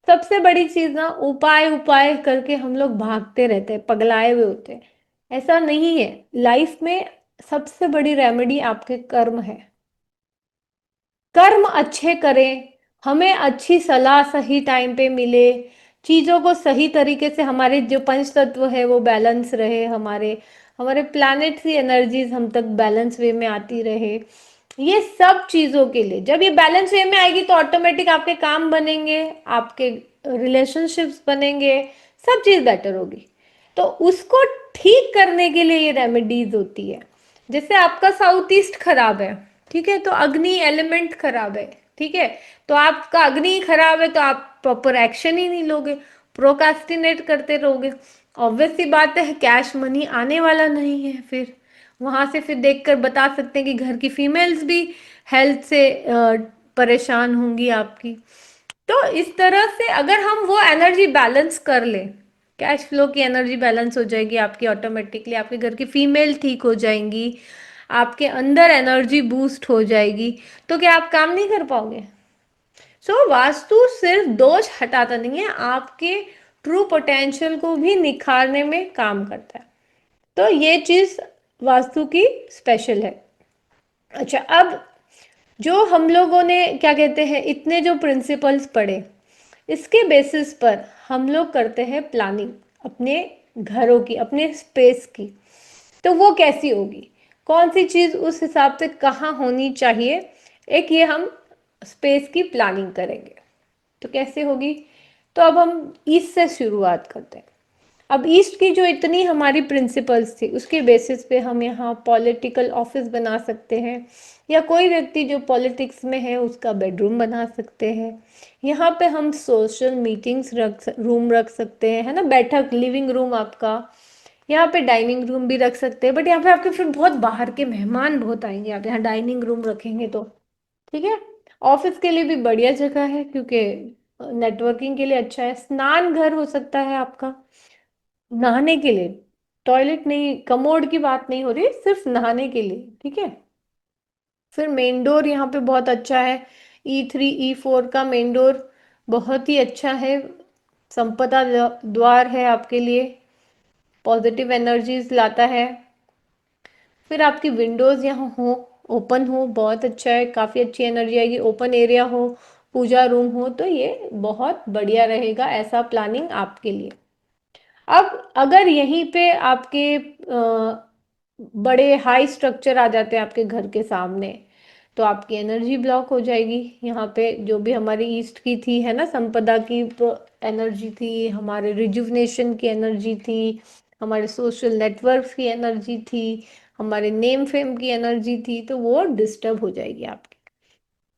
सबसे बड़ी चीज ना, उपाय उपाय करके हम लोग भागते रहते हैं, पगलाए हुए होते हैं। ऐसा नहीं है। लाइफ में सबसे बड़ी रेमेडी आपके कर्म है। कर्म अच्छे करें, हमें अच्छी सलाह सही टाइम पे मिले, चीजों को सही तरीके से, हमारे जो पंच तत्व है वो बैलेंस रहे, हमारे हमारे प्लैनेट की एनर्जीज हम तक बैलेंस वे में आती रहे। ये सब चीजों के लिए जब ये बैलेंस वे में आएगी, तो ऑटोमेटिक आपके काम बनेंगे, आपके रिलेशनशिप्स बनेंगे, सब चीज बेटर होगी। तो उसको ठीक करने के लिए ये रेमेडीज होती है। जैसे आपका साउथ ईस्ट खराब है, ठीक है, तो अग्नि एलिमेंट खराब है, ठीक है, तो आपका अग्नि खराब है, तो आप प्रॉपर एक्शन ही नहीं लोगे, प्रोकास्टिनेट करते रहोगे। ऑब्वियस सी बात है, कैश मनी आने वाला नहीं है। फिर वहां से फिर देखकर बता सकते हैं कि घर की फीमेल्स भी हेल्थ से परेशान होंगी आपकी। तो इस तरह से अगर हम वो एनर्जी बैलेंस कर लें, कैश फ्लो की एनर्जी बैलेंस हो जाएगी आपकी, ऑटोमेटिकली आपके घर की फीमेल ठीक हो जाएंगी, आपके अंदर एनर्जी बूस्ट हो जाएगी, तो क्या आप काम नहीं कर पाओगे? वास्तु सिर्फ दोष हटाता नहीं है, आपके ट्रू पोटेंशियल को भी निखारने में काम करता है। तो ये चीज वास्तु की स्पेशल है। अच्छा, अब जो हम लोगों ने क्या कहते हैं, इतने जो प्रिंसिपल्स पढ़े, इसके बेसिस पर हम लोग करते हैं प्लानिंग अपने घरों की, अपने स्पेस की। तो वो कैसी होगी, कौन सी चीज उस हिसाब से कहाँ होनी चाहिए, एक ये हम स्पेस की प्लानिंग करेंगे। तो कैसे होगी? तो अब हम ईस्ट से शुरुआत करते हैं। अब ईस्ट की जो इतनी हमारी प्रिंसिपल्स थी, उसके बेसिस पे हम यहाँ पॉलिटिकल ऑफिस बना सकते हैं, या कोई व्यक्ति जो पॉलिटिक्स में है उसका बेडरूम बना सकते हैं। यहाँ पे हम सोशल मीटिंग्स रूम रख सकते हैं, है ना, बैठक लिविंग रूम आपका। यहाँ पे डाइनिंग रूम भी रख सकते हैं, बट यहाँ पे आपके फिर बहुत बाहर के मेहमान बहुत आएंगे, आप यहाँ डाइनिंग रूम रखेंगे तो। ठीक है, ऑफिस के लिए भी बढ़िया जगह है, क्योंकि नेटवर्किंग के लिए अच्छा है। स्नान घर हो सकता है आपका, नहाने के लिए। टॉयलेट नहीं, कमोड की बात नहीं हो रही, सिर्फ नहाने के लिए, ठीक है। फिर मेन डोर यहाँ पे बहुत अच्छा है, E3 E4 का मेन डोर बहुत ही अच्छा है, संपदा द्वार है आपके लिए, पॉजिटिव एनर्जीज लाता है। फिर आपकी विंडोज यहाँ हो, ओपन हो, बहुत अच्छा है, काफी अच्छी एनर्जी आएगी। ओपन एरिया हो, पूजा रूम हो, तो ये बहुत बढ़िया रहेगा, ऐसा प्लानिंग आपके लिए। अब अगर यहीं पे आपके बड़े हाई स्ट्रक्चर आ जाते हैं आपके घर के सामने, तो आपकी एनर्जी ब्लॉक हो जाएगी। यहाँ पे जो भी हमारी ईस्ट की थी, है ना, संपदा की एनर्जी थी, हमारे रिजुवनेशन की एनर्जी थी, हमारे सोशल नेटवर्क्स की एनर्जी थी, हमारे नेम फेम की एनर्जी थी, तो वो डिस्टर्ब हो जाएगी आपकी।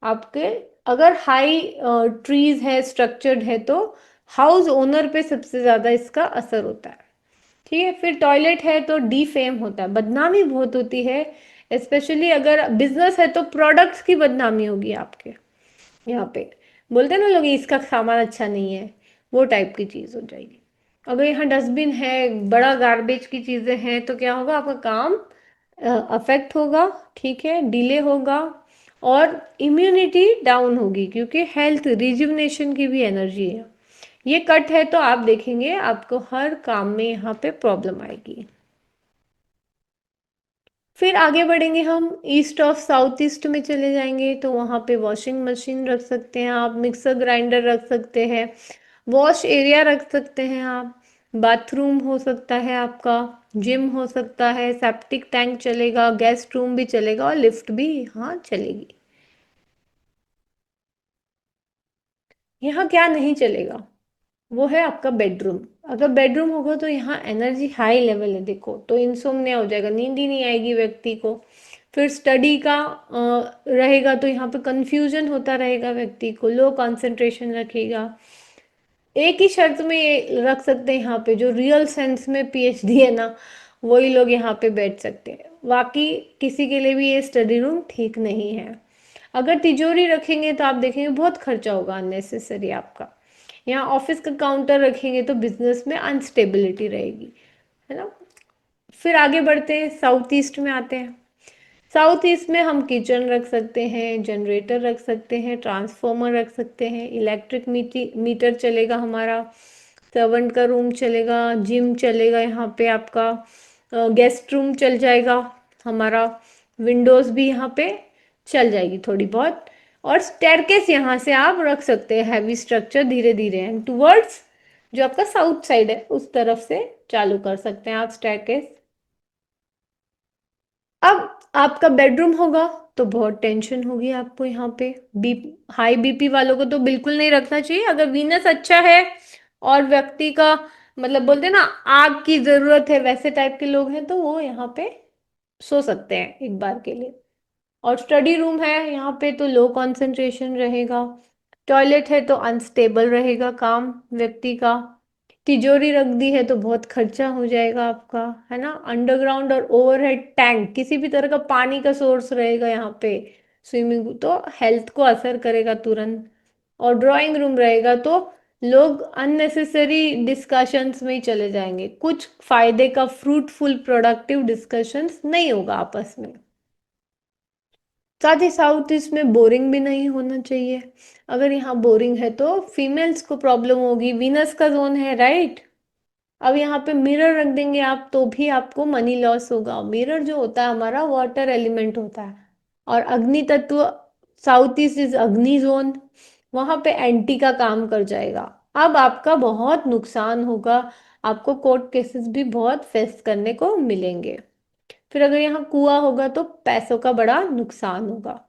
आपके अगर हाई ट्रीज है, स्ट्रक्चर्ड है, तो हाउस ओनर पे सबसे ज्यादा इसका असर होता है। ठीक है, फिर टॉयलेट है तो डी फेम होता है, बदनामी बहुत होती है। स्पेशली अगर बिजनेस है तो प्रोडक्ट्स की बदनामी होगी आपके। यहाँ पे बोलते हैं ना लोग, इसका सामान अच्छा नहीं है, वो टाइप की चीज हो जाएगी। अगर यहाँ डस्टबिन है, बड़ा गार्बेज की चीजें हैं, तो क्या होगा, आपका काम अफेक्ट होगा, ठीक है, डिले होगा, और इम्यूनिटी डाउन होगी, क्योंकि हेल्थ रिजुवनेशन की भी एनर्जी है। ये कट है तो आप देखेंगे आपको हर काम में यहाँ पे प्रॉब्लम आएगी। फिर आगे बढ़ेंगे हम, ईस्ट ऑफ साउथ ईस्ट में चले जाएंगे, तो वहाँ पे वॉशिंग मशीन रख सकते हैं आप, मिक्सर ग्राइंडर रख सकते हैं, वॉश एरिया रख सकते हैं आप, बाथरूम हो सकता है आपका, जिम हो सकता है, सेप्टिक टैंक चलेगा, गेस्ट रूम भी चलेगा, और लिफ्ट भी हाँ चलेगी। यहाँ क्या नहीं चलेगा, वो है आपका बेडरूम। अगर बेडरूम होगा तो यहाँ एनर्जी हाई लेवल है, देखो, तो इंसोम्निया हो जाएगा, नींद ही नहीं आएगी व्यक्ति को। फिर स्टडी का रहेगा, तो यहाँ पे कंफ्यूजन होता रहेगा, व्यक्ति को लो कंसंट्रेशन रखेगा। एक ही शर्त में ये रख सकते हैं यहाँ पे, जो रियल सेंस में PhD है ना, वही लोग यहाँ पे बैठ सकते हैं, बाकी किसी के लिए भी ये स्टडी रूम ठीक नहीं है। अगर तिजोरी रखेंगे तो आप देखेंगे बहुत खर्चा होगा अननेसेसरी आपका। यहाँ ऑफिस का काउंटर रखेंगे तो बिजनेस में अनस्टेबिलिटी रहेगी, है ना। फिर आगे बढ़ते हैं, साउथ ईस्ट में आते हैं। साउथ ईस्ट में हम किचन रख सकते हैं, जनरेटर रख सकते हैं, ट्रांसफॉर्मर रख सकते हैं, इलेक्ट्रिक मीटर चलेगा हमारा, सर्वेंट का रूम चलेगा, जिम चलेगा, यहाँ पे आपका गेस्ट रूम चल जाएगा हमारा, विंडोज भी यहाँ पे चल जाएगी थोड़ी बहुत। और स्टेयरकेस यहाँ से आप रख सकते हैं, हैवी स्ट्रक्चर धीरे धीरे एंड टूवर्ड्स जो आपका साउथ साइड है उस तरफ से चालू कर सकते हैं आप स्टेयरकेस। अब आपका बेडरूम होगा तो बहुत टेंशन होगी आपको यहाँ पे। बी हाई बीपी वालों को तो बिल्कुल नहीं रखना चाहिए। अगर वीनस अच्छा है और व्यक्ति का मतलब बोलते हैं ना आग की जरूरत है, वैसे टाइप के लोग हैं तो वो यहाँ पे सो सकते हैं एक बार के लिए। और स्टडी रूम है यहाँ पे तो लो कंसंट्रेशन रहेगा। टॉयलेट है तो अनस्टेबल रहेगा काम व्यक्ति का। तिजोरी रख दी है तो बहुत खर्चा हो जाएगा आपका, है ना। अंडरग्राउंड और ओवरहेड टैंक, किसी भी तरह का पानी का सोर्स रहेगा यहाँ पे, स्विमिंग तो हेल्थ को असर करेगा तुरंत। और ड्राइंग रूम रहेगा तो लोग अननेसेसरी डिस्कशंस में ही चले जाएंगे, कुछ फायदे का फ्रूटफुल प्रोडक्टिव डिस्कशंस नहीं होगा आपस में। साथ ही साउथ इसमें बोरिंग भी नहीं होना चाहिए। अगर यहाँ बोरिंग है तो फीमेल्स को प्रॉब्लम होगी, वीनस का जोन है राइट। अब यहाँ पे मिरर रख देंगे आप तो भी आपको मनी लॉस होगा। मिरर जो होता है हमारा वाटर एलिमेंट होता है, और अग्नि तत्व साउथ ईस्ट इज अग्नि जोन, वहां पे एंटी का काम कर जाएगा। अब आपका बहुत नुकसान होगा, आपको कोर्ट केसेस भी बहुत फेस करने को मिलेंगे। फिर अगर यहाँ कुआं होगा तो पैसों का बड़ा नुकसान होगा।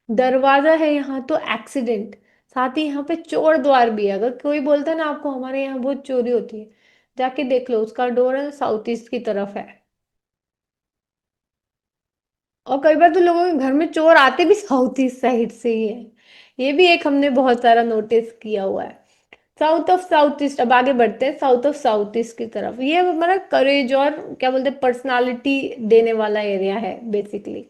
दरवाजा है यहाँ तो एक्सीडेंट। साथ ही यहाँ पे चोर द्वार भी है, अगर कोई बोलता है ना आपको हमारे यहाँ बहुत चोरी होती है, जाके देख लो, उसका डोर है साउथ ईस्ट की तरफ है। और कई बार तो लोगों के घर में चोर आते भी साउथ ईस्ट साइड से ही है। ये भी एक हमने बहुत सारा नोटिस किया हुआ है। साउथ ऑफ साउथ ईस्ट, अब आगे बढ़ते हैं साउथ ऑफ साउथ ईस्ट की तरफ। ये हमारा करेज और क्या बोलते हैं पर्सनालिटी देने वाला एरिया है बेसिकली।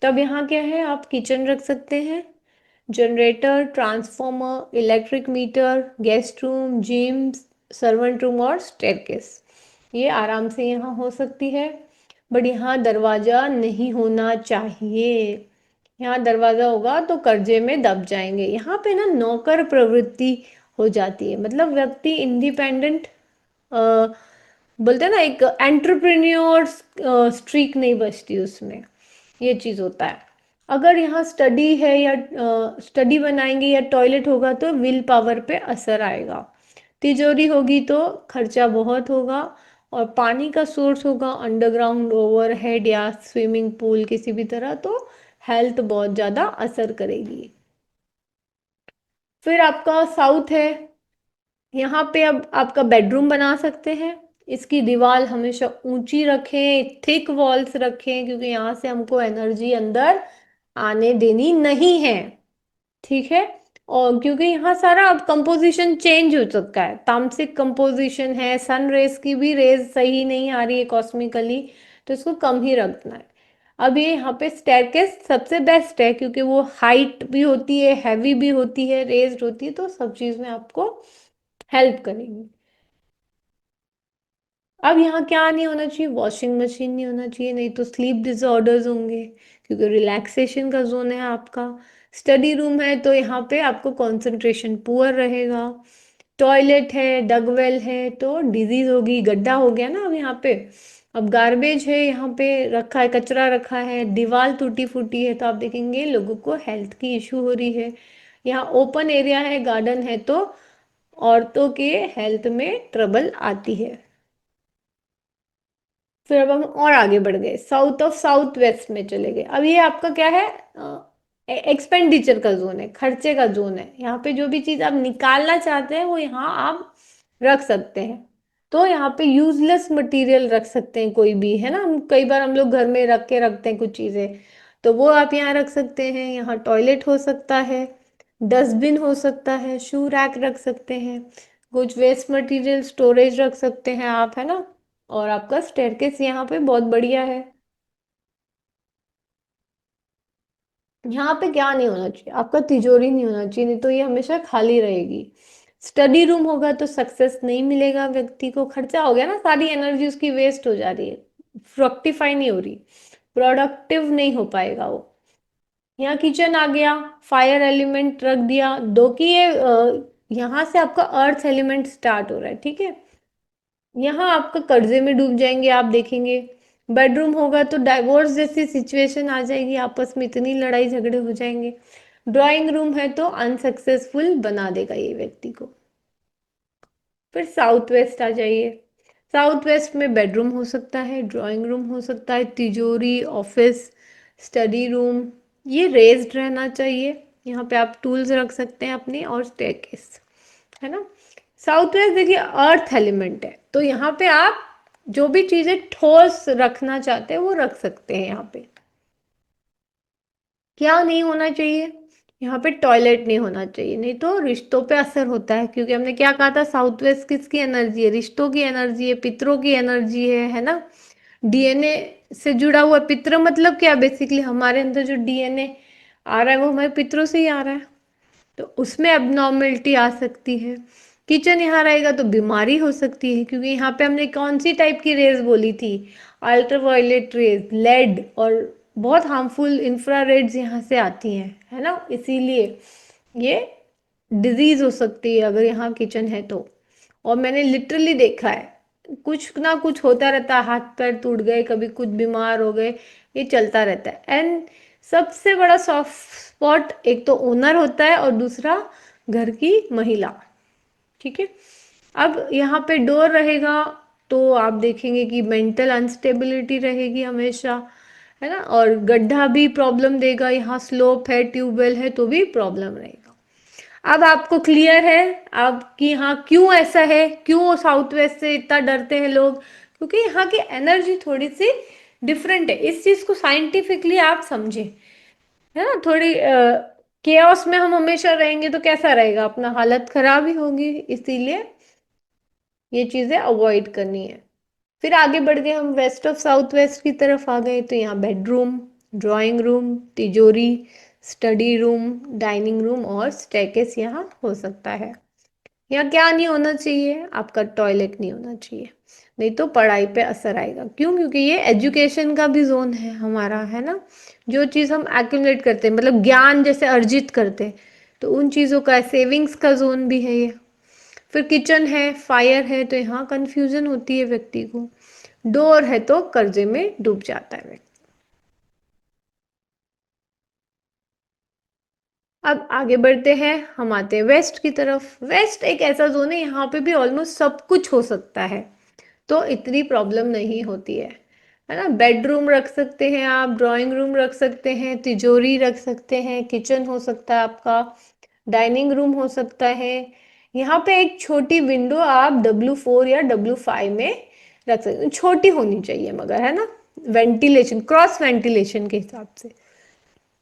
तब यहाँ क्या है, आप किचन रख सकते हैं, generator, transformer, electric meter, guest room, gym, servant room और स्टेयरकेस, ये आराम से यहाँ हो सकती है। बट यहाँ दरवाजा नहीं होना चाहिए। यहाँ दरवाजा होगा तो कर्जे में दब जाएंगे। यहाँ पे ना नौकर प्रवृत्ति हो जाती है, मतलब व्यक्ति इंडिपेंडेंट बोलते हैं ना, एक एंटरप्रेन्योर स्ट्रीक नहीं बचती उसमें, ये चीज होता है। अगर यहाँ स्टडी है या स्टडी बनाएंगे या टॉयलेट होगा तो विल पावर पे असर आएगा। तिजोरी होगी तो खर्चा बहुत होगा। और पानी का सोर्स होगा अंडरग्राउंड, ओवरहेड या स्विमिंग पूल किसी भी तरह, तो हेल्थ बहुत ज़्यादा असर करेगी। फिर आपका साउथ है, यहाँ पे अब आपका बेडरूम बना सकते हैं। इसकी दीवार हमेशा ऊंची रखें, थिक वॉल्स रखें, क्योंकि यहाँ से हमको एनर्जी अंदर आने देनी नहीं है, ठीक है। और क्योंकि यहाँ सारा अब कंपोजिशन चेंज हो चुका है, तामसिक कंपोजिशन है, सन रेज की भी रेज सही नहीं आ रही है कॉस्मिकली, तो इसको कम ही रखना है। अब ये यहाँ पे स्टेयरकेस सबसे बेस्ट है, क्योंकि वो हाइट भी होती है, हैवी भी होती है, रेज्ड होती है, तो सब चीज में आपको हेल्प करेगी। अब यहाँ क्या नहीं होना चाहिए, वॉशिंग मशीन नहीं होना चाहिए, नहीं तो स्लीप डिसऑर्डर्स होंगे, क्योंकि रिलैक्सेशन का जोन है आपका। स्टडी रूम है तो यहाँ पे आपको कंसंट्रेशन पुअर रहेगा। टॉयलेट है, डगवेल है तो डिजीज होगी, गड्ढा हो गया ना अब यहाँ पे। अब गार्बेज है यहाँ पे रखा है, कचरा रखा है, दीवार टूटी फूटी है, तो आप देखेंगे लोगों को हेल्थ की इशू हो रही है। यहाँ ओपन एरिया है, गार्डन है, तो औरतों के हेल्थ में ट्रबल आती है। फिर अब हम और आगे बढ़ गए, साउथ ऑफ साउथ वेस्ट में चले गए। अब ये आपका क्या है, एक्सपेंडिचर का जोन है, खर्चे का जोन है। यहाँ पे जो भी चीज आप निकालना चाहते हैं वो यहाँ आप रख सकते हैं। तो यहाँ पे यूजलेस मटेरियल रख सकते हैं कोई भी, है ना। हम कई बार हम लोग घर में रख के रखते हैं कुछ चीजें, तो वो आप यहाँ रख सकते हैं। यहाँ टॉयलेट हो सकता है, डस्टबिन हो सकता है, शू रैक रख सकते हैं, कुछ वेस्ट मटेरियल स्टोरेज रख सकते हैं आप, है ना। और आपका स्टेयरकेस यहाँ पे बहुत बढ़िया है। यहाँ पे क्या नहीं होना चाहिए, आपका तिजोरी नहीं होना चाहिए, नहीं तो ये हमेशा खाली रहेगी। स्टडी रूम होगा तो सक्सेस नहीं मिलेगा व्यक्ति को, खर्चा हो गया ना, सारी एनर्जी उसकी वेस्ट हो जा रही है, फ्रक्टिफाई नहीं हो रही, प्रोडक्टिव नहीं हो पाएगा वो। यहाँ किचन आ गया, फायर एलिमेंट रख दिया दो की, ये यहाँ से आपका अर्थ एलिमेंट स्टार्ट हो रहा है, ठीक है। यहाँ आपका कर्जे में डूब जाएंगे आप देखेंगे। बेडरूम होगा तो डाइवोर्स जैसी सिचुएशन आ जाएगी, आपस में इतनी लड़ाई झगड़े हो जाएंगे। ड्राइंग रूम है तो अनसक्सेसफुल बना देगा ये व्यक्ति को। फिर साउथ वेस्ट आ जाइए। साउथ वेस्ट में बेडरूम हो सकता है, ड्राइंग रूम हो सकता है, तिजोरी, ऑफिस, स्टडी रूम, ये रेज्ड रहना चाहिए। यहाँ पे आप टूल्स रख सकते हैं अपने, और स्टेयरकेस, है ना। साउथ वेस्ट देखिए अर्थ एलिमेंट है, तो यहाँ पे आप जो भी चीजें ठोस रखना चाहते हैं वो रख सकते हैं यहाँ पे। क्या नहीं होना चाहिए, यहाँ पे टॉयलेट नहीं होना चाहिए, नहीं तो रिश्तों पे असर होता है, क्योंकि हमने क्या कहा था, साउथ वेस्ट किसकी एनर्जी है, रिश्तों की एनर्जी है, पितरों की एनर्जी है ना। डीएनए से जुड़ा हुआ, पितृ मतलब क्या, बेसिकली हमारे अंदर जो डीएनए आ रहा है वो हमारे पितरों से ही आ रहा है, तो उसमें एबनॉर्मेलिटी आ सकती है। किचन यहाँ रहेगा तो बीमारी हो सकती है, क्योंकि यहाँ पे हमने कौन सी टाइप की रेज बोली थी, अल्ट्रावायलेट रेज, लेड, और बहुत हार्मफुल इंफ्रारेड्स यहाँ से आती हैं, है ना, इसीलिए ये डिजीज हो सकती है अगर यहाँ किचन है तो। और मैंने लिटरली देखा है, कुछ ना कुछ होता रहता है, हाथ पैर टूट गए, कभी कुछ बीमार हो गए, ये चलता रहता है। एंड सबसे बड़ा सॉफ्ट स्पॉट एक तो ओनर होता है और दूसरा घर की महिला, ठीक है। अब यहाँ पे डोर रहेगा तो आप देखेंगे कि मेंटल अनस्टेबिलिटी रहेगी हमेशा, है ना, और गड्ढा भी प्रॉब्लम देगा, यहाँ स्लोप है, ट्यूबवेल है तो भी प्रॉब्लम रहेगा। अब आपको क्लियर है आपकी यहाँ क्यों ऐसा है, क्यों साउथ वेस्ट से इतना डरते हैं लोग, क्योंकि यहाँ की एनर्जी थोड़ी सी डिफरेंट है। इस चीज को साइंटिफिकली आप समझे, है ना, थोड़ी केओस में हम हमेशा रहेंगे तो कैसा रहेगा, अपना हालत खराब ही होगी, इसीलिए ये चीजें अवॉइड करनी है। फिर आगे बढ़ गए हम वेस्ट ऑफ साउथ वेस्ट की तरफ आ गए, तो यहाँ बेडरूम, ड्राइंग रूम, तिजोरी, स्टडी रूम, डाइनिंग रूम और स्टेयरकेस यहाँ हो सकता है। यहाँ क्या नहीं होना चाहिए, आपका टॉयलेट नहीं होना चाहिए, नहीं तो पढ़ाई पे असर आएगा। क्यों, क्योंकि ये एजुकेशन का भी जोन है हमारा, है ना, जो चीज़ हम एक्यूमुलेट करते हैं, मतलब ज्ञान जैसे अर्जित करते हैं, तो उन चीज़ों का सेविंग्स का जोन भी है ये। फिर किचन है, फायर है, तो यहाँ कंफ्यूजन होती है व्यक्ति को। डोर है तो कर्जे में डूब जाता है व्यक्ति। अब आगे बढ़ते हैं, हम आते हैं वेस्ट की तरफ। वेस्ट एक ऐसा जोन है, यहाँ पे भी ऑलमोस्ट सब कुछ हो सकता है, तो इतनी प्रॉब्लम नहीं होती है ना। बेडरूम रख सकते हैं आप, ड्राइंग रूम रख सकते हैं, तिजोरी रख सकते हैं, किचन हो सकता है आपका, डाइनिंग रूम हो सकता है। यहाँ पे एक छोटी विंडो आप W4 या W5 में रख सकते हैं, छोटी होनी चाहिए मगर, है ना, वेंटिलेशन, क्रॉस वेंटिलेशन के हिसाब से।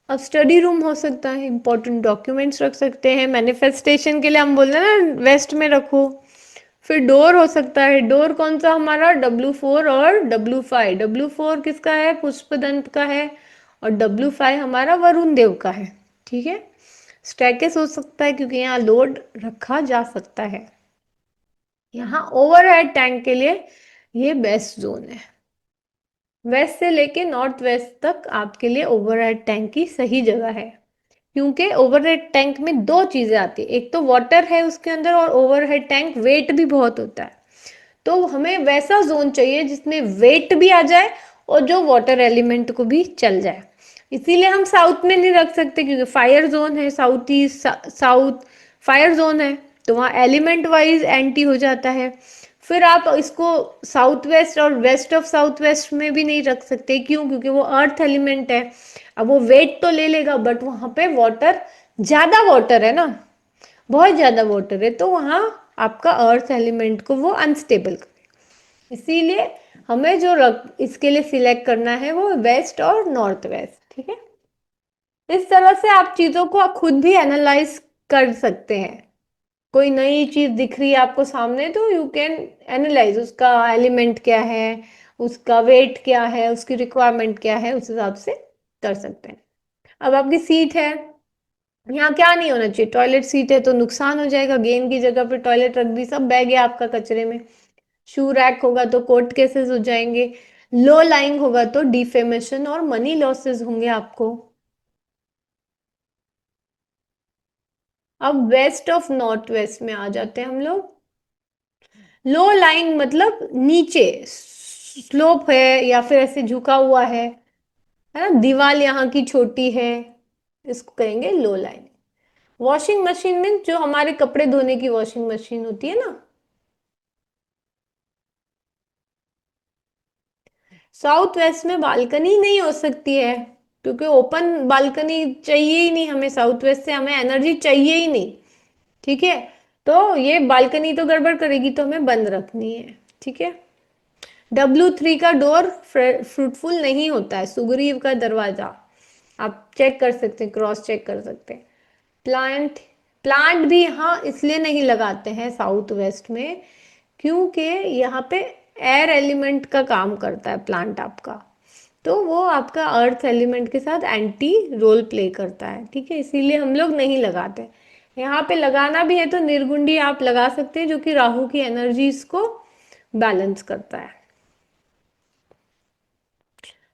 अब स्टडी रूम हो सकता है, इंपॉर्टेंट डॉक्यूमेंट्स रख सकते हैं, मैनिफेस्टेशन के लिए हम बोल रहे हैं ना वेस्ट में रखो। फिर डोर हो सकता है, डोर कौन सा हमारा, W4 और W5। W4 किसका है, पुष्पदंत का है, और W5 हमारा वरुण देव का है, ठीक है। स्टैकेस हो सकता है क्योंकि यहाँ लोड रखा जा सकता है। यहाँ ओवरहेड टैंक के लिए ये बेस्ट जोन है। वेस्ट से लेके नॉर्थ वेस्ट तक आपके लिए ओवरहेड टैंक की सही जगह है, क्योंकि ओवरहेड टैंक में दो चीजें आती है, एक तो वाटर है उसके अंदर, और ओवरहेड टैंक वेट भी बहुत होता है। तो हमें वैसा जोन चाहिए जिसमें वेट भी आ जाए और जो वाटर एलिमेंट को भी चल जाए। इसीलिए हम साउथ में नहीं रख सकते, क्योंकि फायर जोन है, south east south fire zone है, तो वहाँ एलिमेंट वाइज एंटी हो जाता है। फिर आप इसको साउथ वेस्ट और वेस्ट ऑफ साउथ वेस्ट में भी नहीं रख सकते, क्यों, क्योंकि वो अर्थ एलिमेंट है। अब वो वेट तो ले लेगा, बट वहां पे वाटर, ज्यादा वाटर है ना, बहुत ज्यादा वाटर है, तो वहां आपका अर्थ एलिमेंट को वो अनस्टेबल करे। इसीलिए हमें जो इसके लिए सिलेक्ट करना है वो वेस्ट और नॉर्थ वेस्ट, ठीक है। इस तरह से आप चीजों को खुद भी एनालाइज कर सकते हैं। कोई नई चीज दिख रही है आपको सामने तो यू कैन एनालाइज उसका एलिमेंट क्या है, उसका वेट क्या है, उसकी रिक्वायरमेंट क्या है, उस हिसाब से कर सकते हैं। अब आपकी सीट है, यहाँ क्या नहीं होना चाहिए, टॉयलेट सीट है तो नुकसान हो जाएगा, गेंद की जगह पे टॉयलेट रख दी, सब बह गया आपका कचरे में। शू रैक होगा तो कोर्ट केसेस हो जाएंगे। लो लाइंग होगा तो डिफेमेशन और मनी लॉसेस होंगे आपको। अब वेस्ट ऑफ नॉर्थ वेस्ट में आ जाते हैं हम लोग। लो लाइंग मतलब नीचे स्लोप है या फिर ऐसे झुका हुआ है ना, दीवार यहाँ की छोटी है, इसको कहेंगे लो लाइंग। वॉशिंग मशीन में जो हमारे कपड़े धोने की वॉशिंग मशीन होती है ना, साउथ वेस्ट में बालकनी नहीं हो सकती है, क्योंकि ओपन बालकनी चाहिए ही नहीं हमें, साउथ वेस्ट से हमें एनर्जी चाहिए ही नहीं। ठीक है, तो ये बालकनी तो गड़बड़ करेगी, तो हमें बंद रखनी है। ठीक है। W3 का डोर फ्रूटफुल नहीं होता है, सुग्रीव का दरवाजा। आप चेक कर सकते हैं, क्रॉस चेक कर सकते हैं। प्लांट, प्लांट भी यहाँ इसलिए नहीं लगाते हैं साउथ वेस्ट में, क्योंकि यहाँ पे एयर एलिमेंट का काम करता है प्लांट आपका, तो वो आपका अर्थ एलिमेंट के साथ एंटी रोल प्ले करता है। ठीक है, इसीलिए हम लोग नहीं लगाते। यहाँ पे लगाना भी है तो निर्गुंडी आप लगा सकते हैं, जो कि राहु की एनर्जीज को बैलेंस करता है।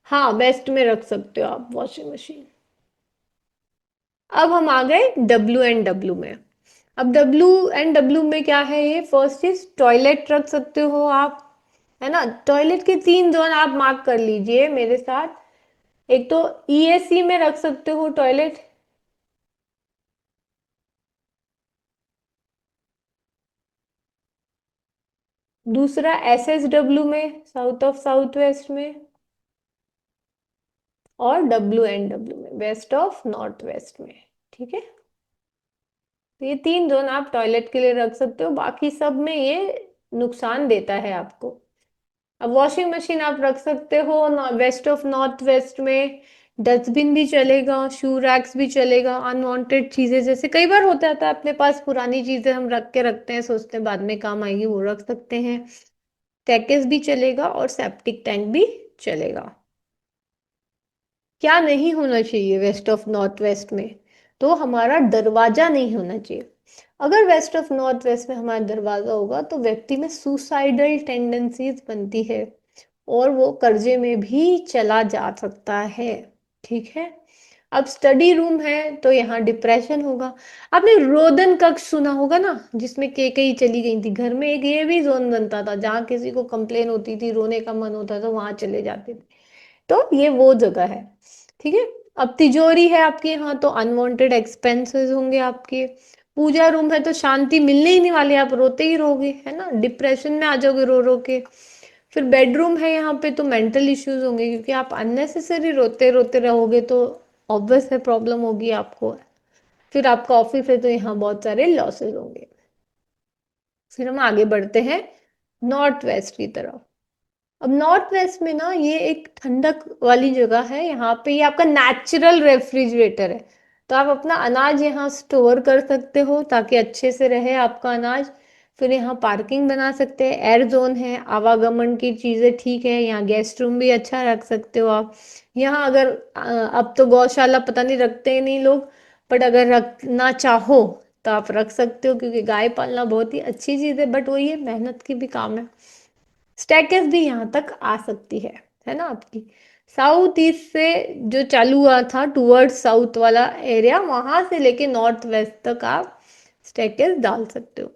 हाँ, वेस्ट में रख सकते हो आप वॉशिंग मशीन। अब हम आ गए W&W में। अब W&W में क्या है, ये फर्स्ट चीज टॉयलेट रख सकते हो आप, है ना। टॉयलेट के 3 जोन आप मार्क कर लीजिए मेरे साथ। एक तो EAC में रख सकते हो टॉयलेट, दूसरा SSW में, साउथ ऑफ साउथ वेस्ट में, और W&W में, वेस्ट ऑफ नॉर्थ वेस्ट में। ठीक है, तो ये 3 जोन आप टॉयलेट के लिए रख सकते हो, बाकी सब में ये नुकसान देता है आपको। अब वॉशिंग मशीन आप रख सकते हो वेस्ट ऑफ नॉर्थ वेस्ट में, डस्टबिन भी चलेगा, शू रैक्स भी चलेगा, अनवांटेड चीजें जैसे कई बार होता है अपने पास पुरानी चीजें हम रख के रखते हैं, सोचते हैं बाद में काम आएगी, वो रख सकते हैं। टैकेस भी चलेगा और सेप्टिक टैंक भी चलेगा। क्या नहीं होना चाहिए वेस्ट ऑफ नॉर्थ वेस्ट में, तो हमारा दरवाजा नहीं होना चाहिए। अगर वेस्ट ऑफ नॉर्थ वेस्ट में हमारा दरवाजा होगा तो व्यक्ति में सुसाइडल टेंडेंसीज बनती है, और वो कर्जे में भी चला जा सकता है। ठीक है। अब स्टडी रूम है तो यहाँ डिप्रेशन होगा। आपने रोदन कक्ष सुना होगा ना, जिसमें केकई चली गई थी, घर में एक ये भी जोन बनता था जहाँ किसी को कंप्लेन होती थी, रोने का मन होता था, वहां चले जाते थे। तो ये वो जगह है। ठीक है। अब तिजोरी है आपके यहाँ तो अनवांटेड एक्सपेंसेस होंगे आपके। पूजा रूम है तो शांति मिलने ही नहीं वाली, आप रोते ही रहोगे, है ना, डिप्रेशन में आ जाओगे रो रो के। फिर बेडरूम है यहाँ पे तो मेंटल इश्यूज होंगे, क्योंकि आप अननेसेसरी रोते रोते रहोगे तो ऑब्वियस है प्रॉब्लम होगी आपको। फिर आपका ऑफिस है तो यहाँ बहुत सारे लॉसेस होंगे। फिर हम आगे बढ़ते हैं नॉर्थ वेस्ट की तरफ। अब नॉर्थ वेस्ट में ना ये एक ठंडक वाली जगह है, यहाँ पे ये आपका नेचुरल रेफ्रिजरेटर है, तो आप अपना अनाज यहाँ स्टोर कर सकते हो ताकि अच्छे से रहे आपका अनाज। फिर यहाँ पार्किंग बना सकते हैं, एयर जोन है, आवागमन की चीज़ें ठीक है, यहाँ गेस्ट रूम भी अच्छा रख सकते हो आप। यहाँ अगर अब तो गौशाला पता नहीं रखते हैं नहीं लोग, बट अगर रखना चाहो तो आप रख सकते हो, क्योंकि गाय पालना बहुत ही अच्छी चीज़ है, बट वही है मेहनत की भी काम है। स्टैकेस भी यहाँ तक आ सकती है ना आपकी। साउथ ईस्ट से जो चालू हुआ था टूवर्ड्स साउथ वाला एरिया, वहां से लेके नॉर्थ वेस्ट तक आप स्टैकेस डाल सकते हो।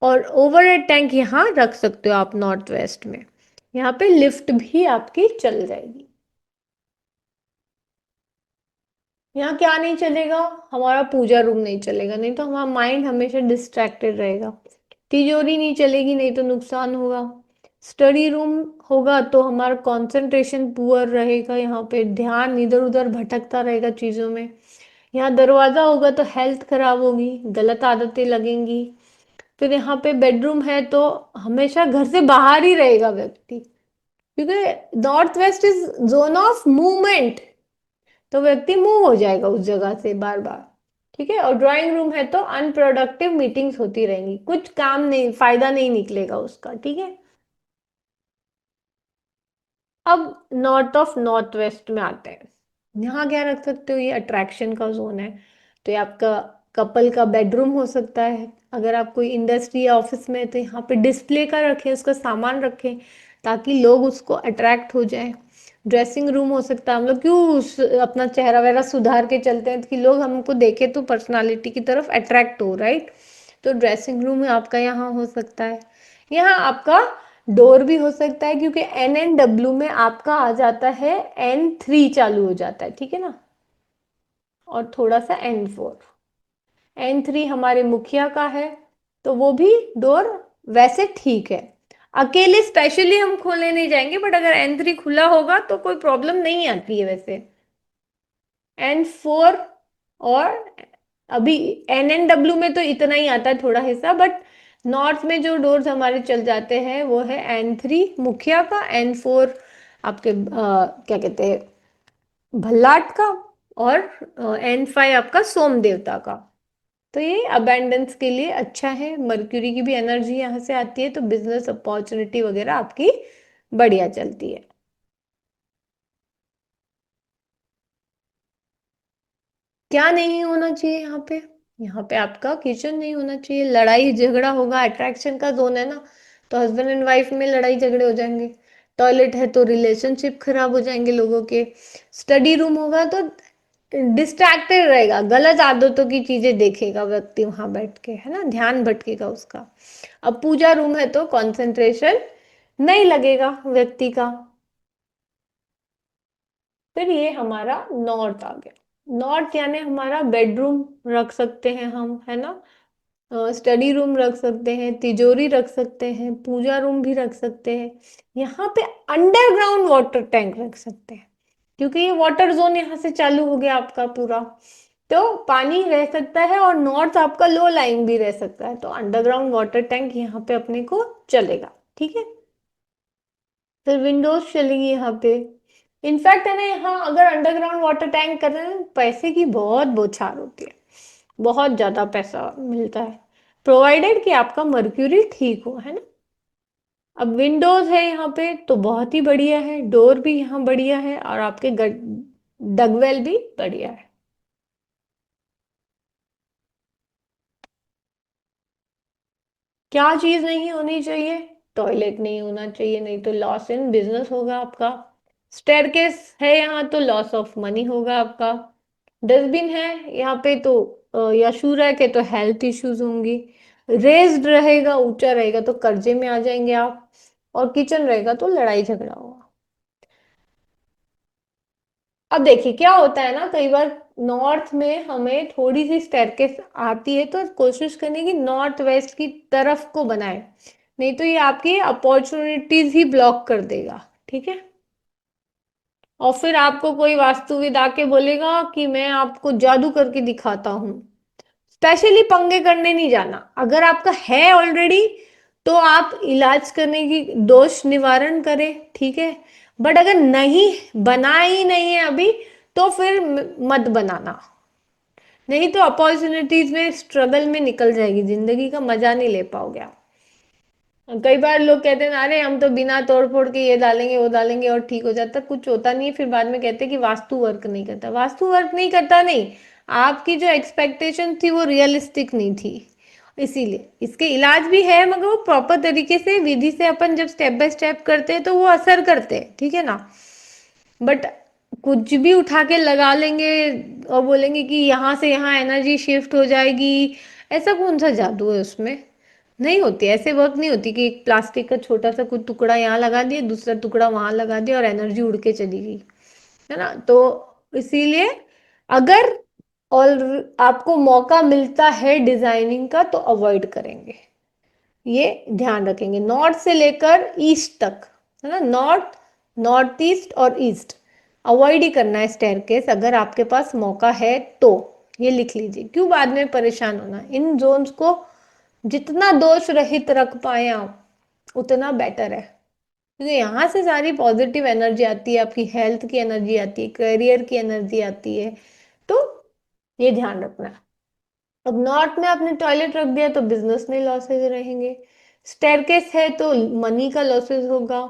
और ओवरहेड टैंक यहाँ रख सकते हो आप नॉर्थ वेस्ट में। यहाँ पे लिफ्ट भी आपकी चल जाएगी। यहाँ क्या नहीं चलेगा, हमारा पूजा रूम नहीं चलेगा, नहीं तो हमारा माइंड हमेशा डिस्ट्रैक्टेड रहेगा। तिजोरी नहीं चलेगी, नहीं तो नुकसान होगा। स्टडी रूम होगा तो हमारा कंसंट्रेशन पुअर रहेगा, यहाँ पे ध्यान इधर उधर भटकता रहेगा चीज़ों में। यहाँ दरवाज़ा होगा तो हेल्थ खराब होगी, गलत आदतें लगेंगी। फिर यहाँ पे बेडरूम है तो हमेशा घर से बाहर ही रहेगा व्यक्ति, क्योंकि north west is zone of movement, तो व्यक्ति मूव हो जाएगा उस जगह से बार बार। ठीक है। और ड्राइंग रूम है तो अनप्रोडक्टिव मीटिंग्स होती रहेंगी, कुछ काम नहीं, फायदा नहीं निकलेगा उसका, ठीक है। अब नॉर्थ ऑफ नॉर्थ वेस्ट में आते हैं। यहाँ क्या रख सकते हो, ये अट्रैक्शन का जोन है, तो ये आपका कपल का बेडरूम हो सकता है। अगर आप कोई इंडस्ट्री या ऑफिस में है तो यहाँ पे डिस्प्ले का रखें, उसका सामान रखें, ताकि लोग उसको अट्रैक्ट हो जाए। ड्रेसिंग रूम हो सकता है, हम लोग क्यों अपना चेहरा वेहरा सुधार के चलते हैं कि लोग हमको देखे तो पर्सनालिटी की तरफ अट्रैक्ट हो, राइट। तो ड्रेसिंग रूम आपका यहाँ हो सकता है। यहाँ आपका डोर भी हो सकता है, क्योंकि NN W में आपका आ जाता है N3 चालू हो जाता है, ठीक है ना। और थोड़ा सा N4, N3 हमारे मुखिया का है, तो वो भी डोर वैसे ठीक है। अकेले स्पेशली हम खोलने नहीं जाएंगे, बट अगर N3 खुला होगा तो कोई प्रॉब्लम नहीं आती है वैसे। N4 और अभी NN W में तो इतना ही आता है थोड़ा हिस्सा, बट नॉर्थ में जो डोर्स हमारे चल जाते हैं वो है N3 मुखिया का, N4 आपके क्या कहते हैं भल्लाट का, और N5 आपका सोम देवता का। तो ये अबेंडेंस के लिए अच्छा है, मर्क्यूरी की भी एनर्जी यहाँ से आती है, तो बिजनेस अपॉर्चुनिटी वगैरह आपकी बढ़िया चलती है। क्या नहीं होना चाहिए यहाँ पे, यहाँ पे आपका किचन नहीं होना चाहिए, लड़ाई झगड़ा होगा, अट्रैक्शन का जोन है ना, तो हस्बैंड एंड वाइफ में लड़ाई झगड़े हो जाएंगे। टॉयलेट है तो रिलेशनशिप खराब हो जाएंगे लोगों के। स्टडी रूम होगा तो डिस्ट्रैक्टेड रहेगा, गलत आदतों की चीजें देखेगा व्यक्ति वहां बैठ के, है ना, ध्यान भटकेगा उसका। अब पूजा रूम है तो कंसंट्रेशन नहीं लगेगा व्यक्ति का। फिर ये हमारा नॉर्थ आ गया। नॉर्थ यानी हमारा बेडरूम रख सकते हैं हम, है ना, स्टडी रूम रख सकते हैं, तिजोरी रख सकते हैं, पूजा रूम भी रख सकते हैं। यहाँ पे अंडरग्राउंड वाटर टैंक रख सकते हैं, क्योंकि ये वाटर जोन यहाँ से चालू हो गया आपका पूरा, तो पानी रह सकता है, और नॉर्थ आपका लो लाइंग भी रह सकता है, तो अंडरग्राउंड वाटर टैंक यहाँ पे अपने को चलेगा, ठीक है। फिर विंडोज चलेगी यहाँ पे। इनफैक्ट है ना, यहाँ अगर अंडरग्राउंड वाटर टैंक कर रहे हैं, पैसे की बहुत बौछार होती है, बहुत ज्यादा पैसा मिलता है, प्रोवाइडेड कि आपका मर्क्यूरी ठीक हो, है ना। अब विंडोज है यहाँ पे तो बहुत ही बढ़िया है, डोर भी यहाँ बढ़िया है, और आपके डगवेल भी बढ़िया है। क्या चीज नहीं होनी चाहिए, टॉयलेट नहीं होना चाहिए, नहीं तो लॉस इन बिजनेस होगा आपका। स्टेयरकेस है यहाँ तो लॉस ऑफ मनी होगा आपका। डस्टबिन है यहाँ पे तो या शू रैक है तो हेल्थ इश्यूज होंगी। रेज्ड रहेगा, ऊंचा रहेगा तो कर्जे में आ जाएंगे आप। और किचन रहेगा तो लड़ाई झगड़ा होगा। अब देखिए क्या होता है ना, कई बार नॉर्थ में हमें थोड़ी सी स्टेयरकेस आती है, तो कोशिश करने की नॉर्थ वेस्ट की तरफ को बनाए, नहीं तो ये आपकी अपॉर्चुनिटीज ही ब्लॉक कर देगा, ठीक है। और फिर आपको कोई वास्तुविद आके बोलेगा कि मैं आपको जादू करके दिखाता हूँ। स्पेशली पंगे करने नहीं जाना, अगर आपका है ऑलरेडी तो आप इलाज करने की दोष निवारण करें, ठीक है। बट अगर नहीं बना ही नहीं है अभी, तो फिर मत बनाना, नहीं तो अपॉर्चुनिटीज में स्ट्रगल में निकल जाएगी जिंदगी, का मजा नहीं ले पाओगे आप। कई बार लोग कहते हैं अरे हम तो बिना तोड़ फोड़ के ये डालेंगे वो डालेंगे और ठीक हो जाता, कुछ होता नहीं है, फिर बाद में कहते हैं कि वास्तु वर्क नहीं करता। वास्तु वर्क नहीं करता नहीं, आपकी जो एक्सपेक्टेशन थी वो रियलिस्टिक नहीं थी, इसीलिए इसके इलाज भी है, मगर वो प्रॉपर तरीके से विधि से अपन जब स्टेप बाय स्टेप करते हैं तो वो असर करते हैं, ठीक है ना। बट कुछ भी उठा के लगा लेंगे और बोलेंगे कि यहाँ से यहाँ एनर्जी शिफ्ट हो जाएगी, ऐसा कौन सा जादू है उसमें, नहीं होती, ऐसे वर्क नहीं होती कि एक प्लास्टिक का छोटा सा कुछ टुकड़ा यहाँ लगा दिया, दूसरा टुकड़ा वहां लगा दिया और एनर्जी उड़ के चली गई, है ना। तो इसीलिए अगर और आपको मौका मिलता है डिजाइनिंग का तो अवॉइड करेंगे, ये ध्यान रखेंगे, नॉर्थ से लेकर ईस्ट तक, है ना, नॉर्थ, नॉर्थ ईस्ट और ईस्ट अवॉइड ही करना है स्टेयरकेस, अगर आपके पास मौका है तो। ये लिख लीजिए, क्यों बाद में परेशान होना, इन जोन्स को जितना दोष रहित रख पाए आप उतना बेटर है, क्योंकि यहाँ से सारी पॉजिटिव एनर्जी आती है, आपकी हेल्थ की एनर्जी आती है, करियर की एनर्जी आती है, तो ये ध्यान रखना है। अब नॉर्थ में आपने टॉयलेट रख दिया तो बिजनेस में लॉसेज रहेंगे। स्टेयरकेस है तो मनी का लॉसेज होगा।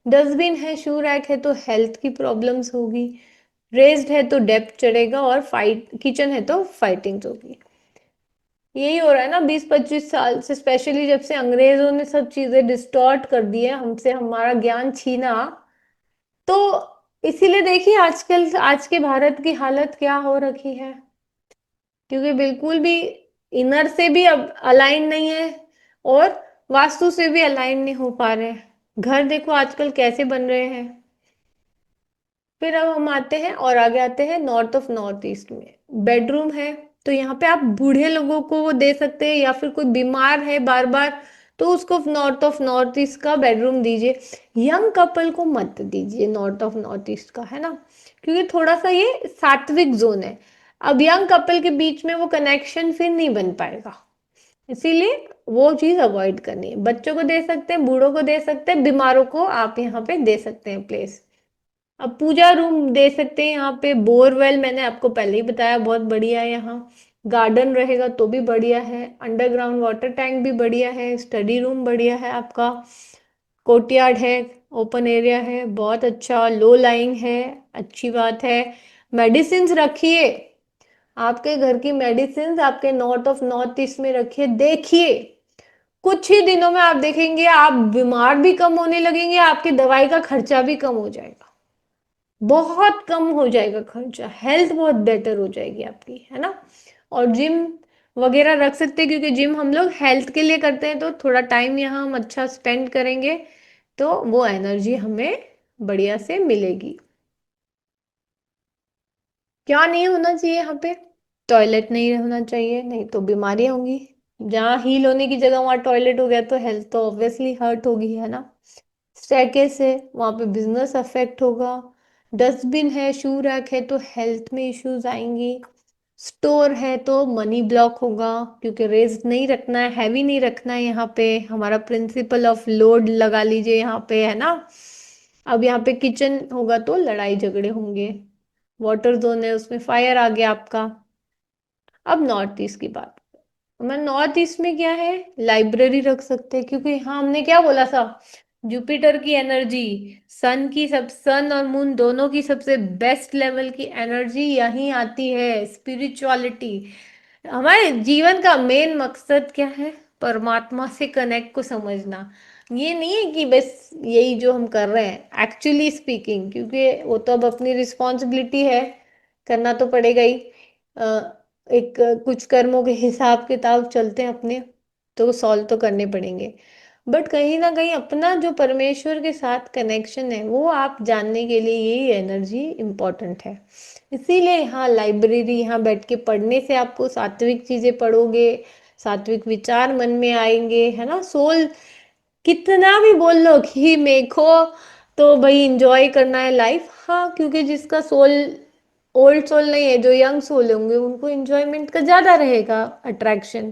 डस्टबिन है, शू रैक है तो हेल्थ की प्रॉब्लम्स होगी। रेस्ड है तो डेप्थ चढ़ेगा, और फाइट किचन है तो फाइटिंग्स होगी। यही हो रहा है ना 20-25 साल से, स्पेशली जब से अंग्रेजों ने सब चीजें डिस्टॉर्ट कर दी है हमसे, हमारा ज्ञान छीना। तो इसीलिए देखिए आजकल आज के भारत की हालत क्या हो रखी है, क्योंकि बिल्कुल भी इनर से भी अब अलाइन नहीं है, और वास्तु से भी अलाइन नहीं हो पा रहे हैं। घर देखो आजकल कैसे बन रहे हैं। फिर अब हम आते हैं और आगे आते हैं नॉर्थ ऑफ नॉर्थ ईस्ट में। बेडरूम है तो यहाँ पे आप बूढ़े लोगों को वो दे सकते हैं, या फिर कोई बीमार है बार बार, तो उसको नॉर्थ ऑफ नॉर्थ ईस्ट का बेडरूम दीजिए। यंग कपल को मत दीजिए नॉर्थ ऑफ नॉर्थ ईस्ट का, है ना, क्योंकि थोड़ा सा ये सात्विक जोन है। अब यंग कपल के बीच में वो कनेक्शन फिर नहीं बन पाएगा, इसीलिए वो चीज अवॉइड करनी है। बच्चों को दे सकते हैं, बूढ़ों को दे सकते हैं, बीमारों को आप यहाँ पे दे सकते हैं प्लेस। अब पूजा रूम दे सकते हैं यहाँ पे। बोरवेल मैंने आपको पहले ही बताया बहुत बढ़िया है यहाँ। गार्डन रहेगा तो भी बढ़िया है। अंडरग्राउंड वाटर टैंक भी बढ़िया है। स्टडी रूम बढ़िया है आपका। कोर्टयार्ड है, ओपन एरिया है, बहुत अच्छा। लो लाइंग है, अच्छी बात है। मेडिसिन रखिए, आपके घर की मेडिसिन आपके नॉर्थ ऑफ नॉर्थ ईस्ट में रखिए। देखिए कुछ ही दिनों में आप देखेंगे आप बीमार भी कम होने लगेंगे, आपकी दवाई का खर्चा भी कम हो जाएगा, बहुत कम हो जाएगा खर्चा, हेल्थ बहुत बेटर हो जाएगी आपकी, है ना। और जिम वगैरह रख सकते हैं, क्योंकि जिम हम लोग हेल्थ के लिए करते हैं, तो थोड़ा टाइम यहाँ हम अच्छा स्पेंड करेंगे तो वो एनर्जी हमें बढ़िया से मिलेगी। क्या नहीं होना चाहिए यहाँ पे? टॉयलेट नहीं होना चाहिए, नहीं तो बीमारियां होंगी। जहाँ हील होने की जगह वहां टॉयलेट हो गया तो हेल्थ तो ऑब्वियसली हर्ट होगी, है ना। स्टेयरकेस है, वहां पे बिजनेस अफेक्ट होगा। डस्टबिन है, शू रैक है तो हेल्थ में इश्यूज आएंगी। स्टोर है तो मनी ब्लॉक होगा, क्योंकि रेज नहीं रखना है, हैवी नहीं रखना है यहाँ पे। हमारा प्रिंसिपल ऑफ लोड लगा लीजिए यहाँ पे, है ना। अब यहाँ पे किचन होगा तो लड़ाई झगड़े होंगे। वाटर जोन है, उसमें फायर आ गया आपका। अब नॉर्थ ईस्ट की बात। मैं नॉर्थ ईस्ट में क्या है, लाइब्रेरी रख सकते हैं, क्योंकि हाँ हमने क्या बोला था, जुपिटर की एनर्जी, सन और मून दोनों की सबसे बेस्ट लेवल की एनर्जी यहीं आती है। स्पिरिचुअलिटी, हमारे जीवन का मेन मकसद क्या है? परमात्मा से कनेक्ट को समझना। ये नहीं है कि बस यही जो हम कर रहे हैं एक्चुअली स्पीकिंग, क्योंकि वो तो अब अपनी रिस्पॉन्सिबिलिटी है, करना तो पड़ेगा ही। एक कुछ कर्मों के हिसाब किताब चलते हैं अपने, तो सॉल्व तो करने पड़ेंगे। बट कहीं ना कहीं अपना जो परमेश्वर के साथ कनेक्शन है वो आप जानने के लिए यही एनर्जी इम्पोर्टेंट है। इसीलिए यहाँ लाइब्रेरी, यहाँ बैठ के पढ़ने से आपको सात्विक चीजें पढ़ोगे, सात्विक विचार मन में आएंगे, है ना। सोल कितना भी बोल लो कि मेरे को तो भाई इंजॉय करना है लाइफ, हाँ, क्योंकि जिसका सोल ओल्ड सोल नहीं है, जो यंग सोल होंगे उनको एंजॉयमेंट का ज्यादा रहेगा अट्रैक्शन।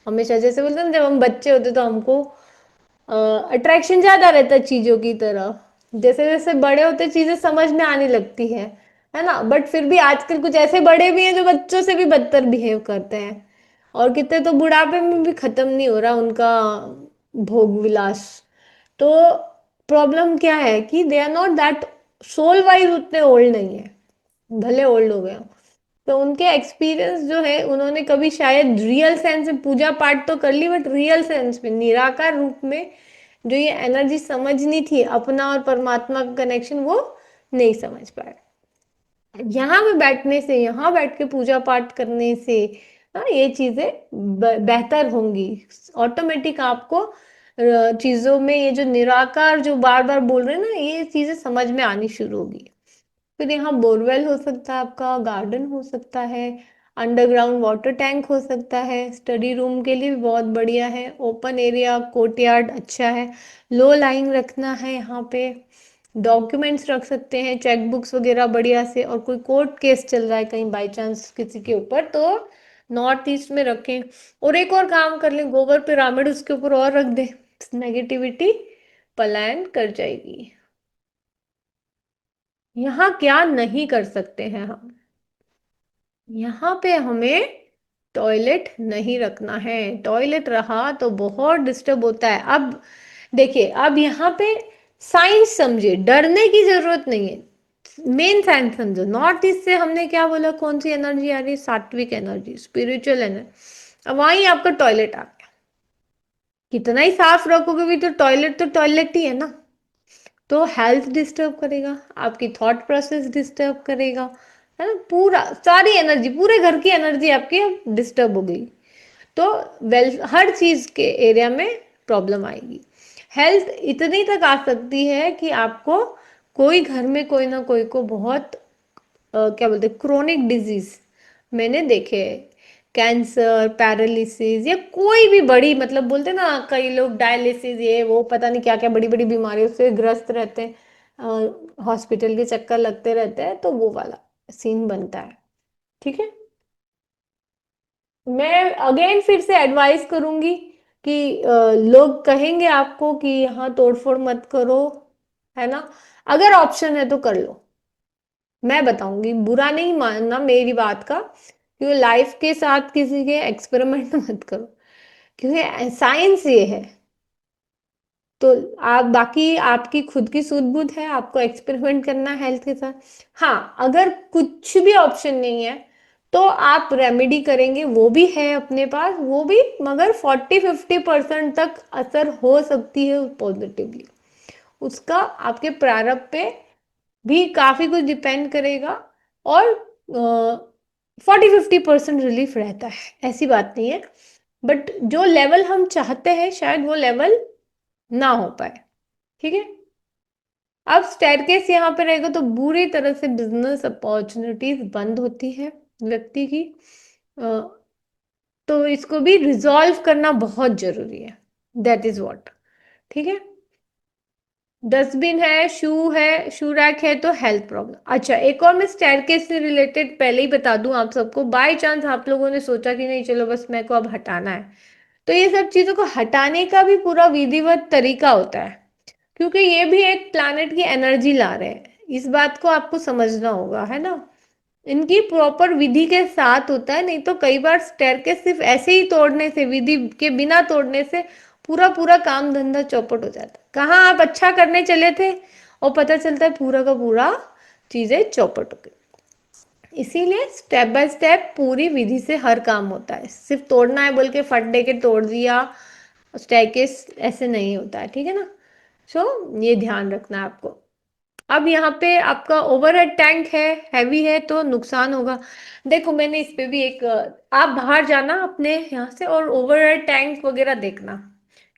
हमेशा जैसे बोलते हैं ना, जब हम बच्चे होते तो हमको अट्रैक्शन ज्यादा रहता है चीजों की तरफ। जैसे जैसे बड़े होते चीजें समझ में आने लगती है ना। बट फिर भी आजकल कुछ ऐसे बड़े भी हैं जो बच्चों से भी बदतर बिहेव करते हैं, और कितने तो बुढ़ापे में भी खत्म नहीं हो रहा उनका भोग विलास। तो प्रॉब्लम क्या है कि they are not that, soul wise उतने ओल्ड नहीं है, भले ओल्ड हो गए हों। तो उनके एक्सपीरियंस जो है, उन्होंने कभी शायद रियल सेंस में पूजा पाठ तो कर ली, बट रियल सेंस में निराकार रूप में जो ये एनर्जी समझनी थी, अपना और परमात्मा का कनेक्शन, वो नहीं समझ पाए। यहाँ पे बैठने से, यहाँ बैठ के पूजा पाठ करने से ये चीजें बेहतर होंगी। ऑटोमेटिक आपको चीजों में ये जो निराकार जो बार बार बोल रहे हैं ना, ये चीजें समझ में आनी शुरू होगी। फिर यहाँ बोरवेल हो सकता है आपका, गार्डन हो सकता है, अंडरग्राउंड वाटर टैंक हो सकता है। स्टडी रूम के लिए भी बहुत बढ़िया है। ओपन एरिया, कोर्टयार्ड अच्छा है। लो लाइंग रखना है यहाँ पे। डॉक्यूमेंट्स रख सकते हैं, चेक बुक्स वगैरह बढ़िया से। और कोई कोर्ट केस चल रहा है कहीं बाई चांस किसी के ऊपर, तो नॉर्थ ईस्ट में रखें। और एक और काम कर लें, गोबर पिरामिड उसके ऊपर और रख दें, नेगेटिविटी पलायन कर जाएगी। यहाँ क्या नहीं कर सकते हैं हम? यहाँ पे हमें टॉयलेट नहीं रखना है। टॉयलेट रहा तो बहुत डिस्टर्ब होता है। अब देखिए, अब यहाँ पे साइंस समझे, डरने की जरूरत नहीं है। मेन साइंस समझो, नॉर्थ ईस्ट से हमने क्या बोला, कौन सी एनर्जी आ रही है, सात्विक एनर्जी, स्पिरिचुअल एनर्जी। अब वहीं आपका टॉयलेट आ गया। कितना ही साफ रखोगे भी तो टॉयलेट ही है ना। तो हेल्थ डिस्टर्ब करेगा, आपकी थॉट प्रोसेस डिस्टर्ब करेगा, है ना। पूरा सारी एनर्जी, पूरे घर की एनर्जी आपकी डिस्टर्ब हो गई। तो वेल, हर चीज के एरिया में प्रॉब्लम आएगी। हेल्थ इतनी तक आ सकती है कि आपको कोई घर में कोई ना कोई को बहुत क्या बोलते हैं, क्रोनिक डिजीज मैंने देखे हैं। कैंसर, पैरालिसिस, या कोई भी बड़ी, मतलब बोलते हैं ना कई लोग डायलिसिस, ये वो पता नहीं क्या क्या बड़ी बड़ी बीमारियों से ग्रस्त रहते हैं, हॉस्पिटल के चक्कर लगते रहते हैं, तो वो वाला सीन बनता है। ठीक है। मैं अगेन फिर से एडवाइस करूंगी कि लोग कहेंगे आपको कि यहाँ तोड़फोड़ मत करो, है ना। अगर ऑप्शन है तो कर लो। मैं बताऊंगी, बुरा नहीं मानना मेरी बात का, क्योंकि लाइफ के साथ किसी के एक्सपेरिमेंट मत करो, क्योंकि साइंस ये है। तो आप बाकी, आपकी खुद की सूझबूझ है, आपको एक्सपेरिमेंट करना है हेल्थ के साथ। हाँ, अगर कुछ भी ऑप्शन नहीं है तो आप रेमेडी करेंगे, वो भी है अपने पास, वो भी मगर 40-50% तक असर हो सकती है पॉजिटिवली। उसका आपके प्रारंभ पे भी काफी कुछ डिपेंड करेगा। और 40-50% रिलीफ रहता है, ऐसी बात नहीं है। बट जो लेवल हम चाहते हैं शायद वो लेवल ना हो पाए। ठीक है। अब स्टेयरकेस यहाँ पे रहेगा तो बुरी तरह से बिजनेस अपॉर्चुनिटीज बंद होती है व्यक्ति की। अ, तो इसको भी रिजॉल्व करना बहुत जरूरी है। That is what. ठीक है। डस्टबिन है, शू है, शू रैक है, तो हेल्थ प्रॉब्लम। अच्छा, एक और मैं स्टेयरकेस से रिलेटेड पहले ही बता दूं आप सबको, बाय चांस आप लोगों ने सोचा कि नहीं चलो बस मेरे को अब हटाना है, तो ये सब चीजों को हटाने का भी पूरा विधिवत तरीका होता है। क्योंकि ये भी एक प्लानट की एनर्जी ला रहे हैं, इस बात को आपको समझना होगा, है ना। इनकी प्रॉपर विधि के साथ होता है, नहीं तो कई बार स्टेयरकेस सिर्फ ऐसे ही तोड़ने से, विधि के बिना तोड़ने से पूरा पूरा काम धंधा चौपट हो जाता है। कहाँ आप अच्छा करने चले थे और पता चलता है पूरा का पूरा चीजें चौपट हो गई। इसीलिए स्टेप बाय स्टेप पूरी विधि से हर काम होता है। सिर्फ तोड़ना है बोल के फट दे के तोड़ दिया स्टेयरकेस, ऐसे नहीं होता है। ठीक है ना। सो ये ध्यान रखना है आपको। अब यहाँ पे आपका ओवरहेड टैंक है, हैवी है, तो नुकसान होगा। देखो, मैंने इस पे भी एक आप बाहर जाना अपने यहाँ से और ओवरहेड टैंक वगैरह देखना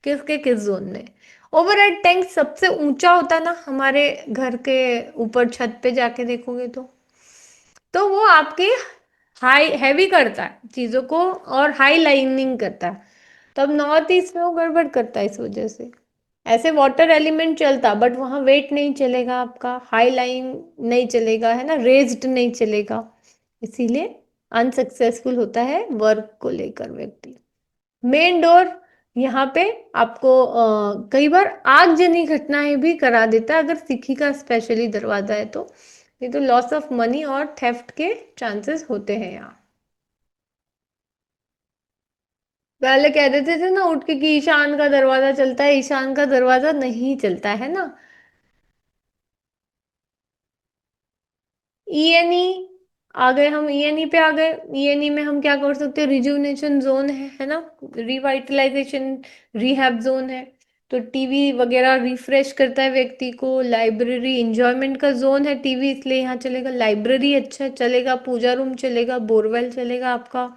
किसके किस जोन में। ओवरहेड टैंक सबसे ऊंचा होता है ना हमारे घर के ऊपर छत पे जाके देखोगे तो वो आपके हाई हैवी करता है चीजों को और हाई लाइनिंग करता है। तब नॉर्थ ईस्ट में वो गड़बड़ करता है इस वजह से। ऐसे वाटर एलिमेंट चलता बट वहां वेट नहीं चलेगा, आपका हाई लाइन नहीं चलेगा, है ना, रेज्ड नहीं चलेगा। इसीलिए अनसक्सेसफुल होता है वर्क को लेकर व्यक्ति। मेन डोर यहाँ पे आपको कई बार आगजनी घटनाएं भी करा देता है अगर सीखी का स्पेशली दरवाजा है तो। नहीं तो लॉस ऑफ मनी और थेफ्ट के चांसेस होते हैं यहाँ। पहले कह देते थे ना उठ के कि ईशान का दरवाजा चलता है, ईशान का दरवाजा नहीं चलता है ना। ईएनई आ गए, हम ईएनई पे आ गए। ईएनई में हम क्या कर सकते हैं, रिजुवनेशन जोन है ना, रिवाइटलाइजेशन, रिहैब जोन है। तो टीवी वगैरह रिफ्रेश करता है व्यक्ति को। लाइब्रेरी इंजॉयमेंट का जोन है, टीवी इसलिए यहाँ चलेगा। लाइब्रेरी अच्छा चलेगा, पूजा रूम चलेगा, बोरवेल चलेगा आपका,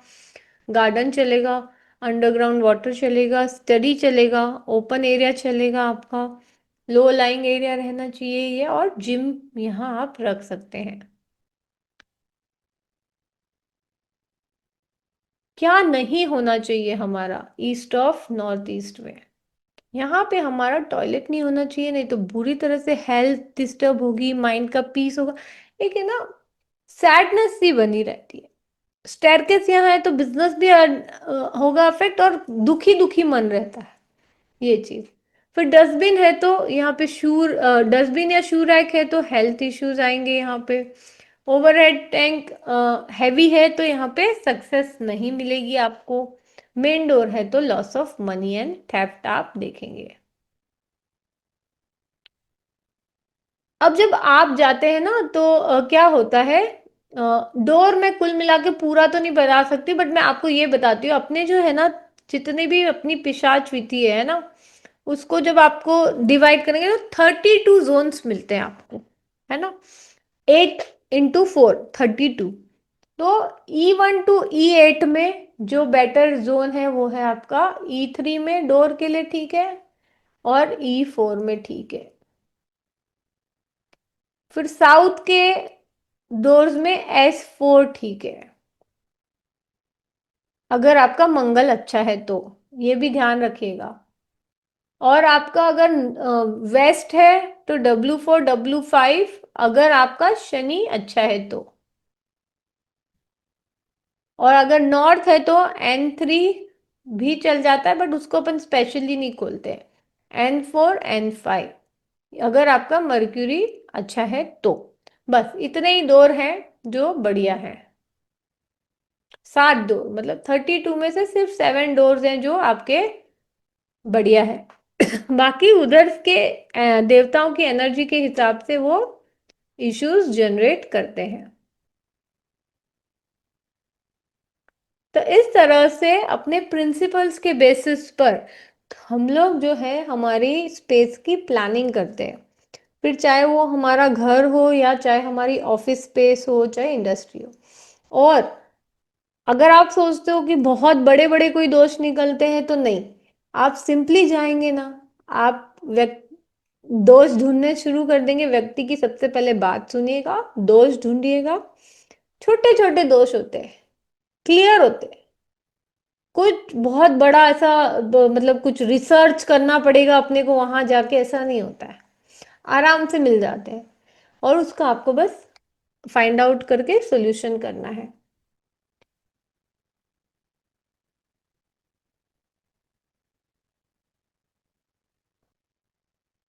गार्डन चलेगा, अंडरग्राउंड वाटर चलेगा, स्टडी चलेगा, ओपन एरिया चलेगा आपका, लो लाइंग एरिया रहना चाहिए ये, और जिम यहाँ आप रख सकते हैं। क्या नहीं होना चाहिए हमारा ईस्ट ऑफ नॉर्थ ईस्ट में, यहाँ पे हमारा टॉयलेट नहीं होना चाहिए, नहीं तो बुरी तरह से हेल्थ डिस्टर्ब होगी, माइंड का पीस होगा। एक है ना, सैडनेस सी बनी रहती है। स्टेयरकेस यहाँ है तो बिजनेस भी होगा अफेक्ट, और दुखी दुखी मन रहता है, ये चीज। फिर डस्टबिन है तो यहाँ पे शू, डस्टबिन या शू रैक है तो हेल्थ इश्यूज आएंगे यहाँ पे। ओवरहेड टैंक हैवी है तो यहाँ पे सक्सेस नहीं मिलेगी आपको। मेन डोर है तो loss of money and theft आप देखेंगे। अब जब आप जाते हैं ना तो क्या होता है, डोर में कुल मिला के पूरा तो नहीं बता सकती, बट मैं आपको ये बताती हूँ अपने जो है ना, जितने भी अपनी पिशाच विधि है ना, उसको जब आपको डिवाइड करेंगे तो 32 जोन्स मिलते हैं आपको, है ना। 8 into 4 32। तो E1 to E8 में जो बेटर जोन है वो है आपका E3 में डोर के लिए, ठीक है, और E4 में, ठीक है। फिर साउथ के डोर्स में S4 ठीक है, अगर आपका मंगल अच्छा है तो, ये भी ध्यान रखिएगा। और आपका अगर वेस्ट है तो W4 W5, अगर आपका शनि अच्छा है तो। और अगर नॉर्थ है तो N3 भी चल जाता है, बट उसको अपन स्पेशली नहीं खोलते हैं। N4 N5 अगर आपका मर्क्यूरी अच्छा है तो। बस इतने ही डोर हैं जो बढ़िया है। 7 डोर, मतलब 32 में से सिर्फ 7 डोर्स हैं जो आपके बढ़िया है। बाकी उधर के देवताओं की एनर्जी के हिसाब से वो इश्यूज जनरेट करते हैं। तो इस तरह से अपने प्रिंसिपल्स के बेसिस पर हम लोग जो है हमारी स्पेस की प्लानिंग करते हैं। फिर चाहे वो हमारा घर हो या चाहे हमारी ऑफिस स्पेस हो चाहे इंडस्ट्री हो। और अगर आप सोचते हो कि बहुत बड़े बड़े कोई दोष निकलते हैं तो नहीं, आप सिंपली जाएंगे ना, आप दोष ढूंढने शुरू कर देंगे। व्यक्ति की सबसे पहले बात सुनिएगा, दोष ढूंढिएगा। छोटे छोटे दोष होते हैं, क्लियर होते हैं। कुछ बहुत बड़ा ऐसा मतलब कुछ रिसर्च करना पड़ेगा अपने को वहां जाके, ऐसा नहीं होता है, आराम से मिल जाते हैं। और उसका आपको बस फाइंड आउट करके सॉल्यूशन करना है।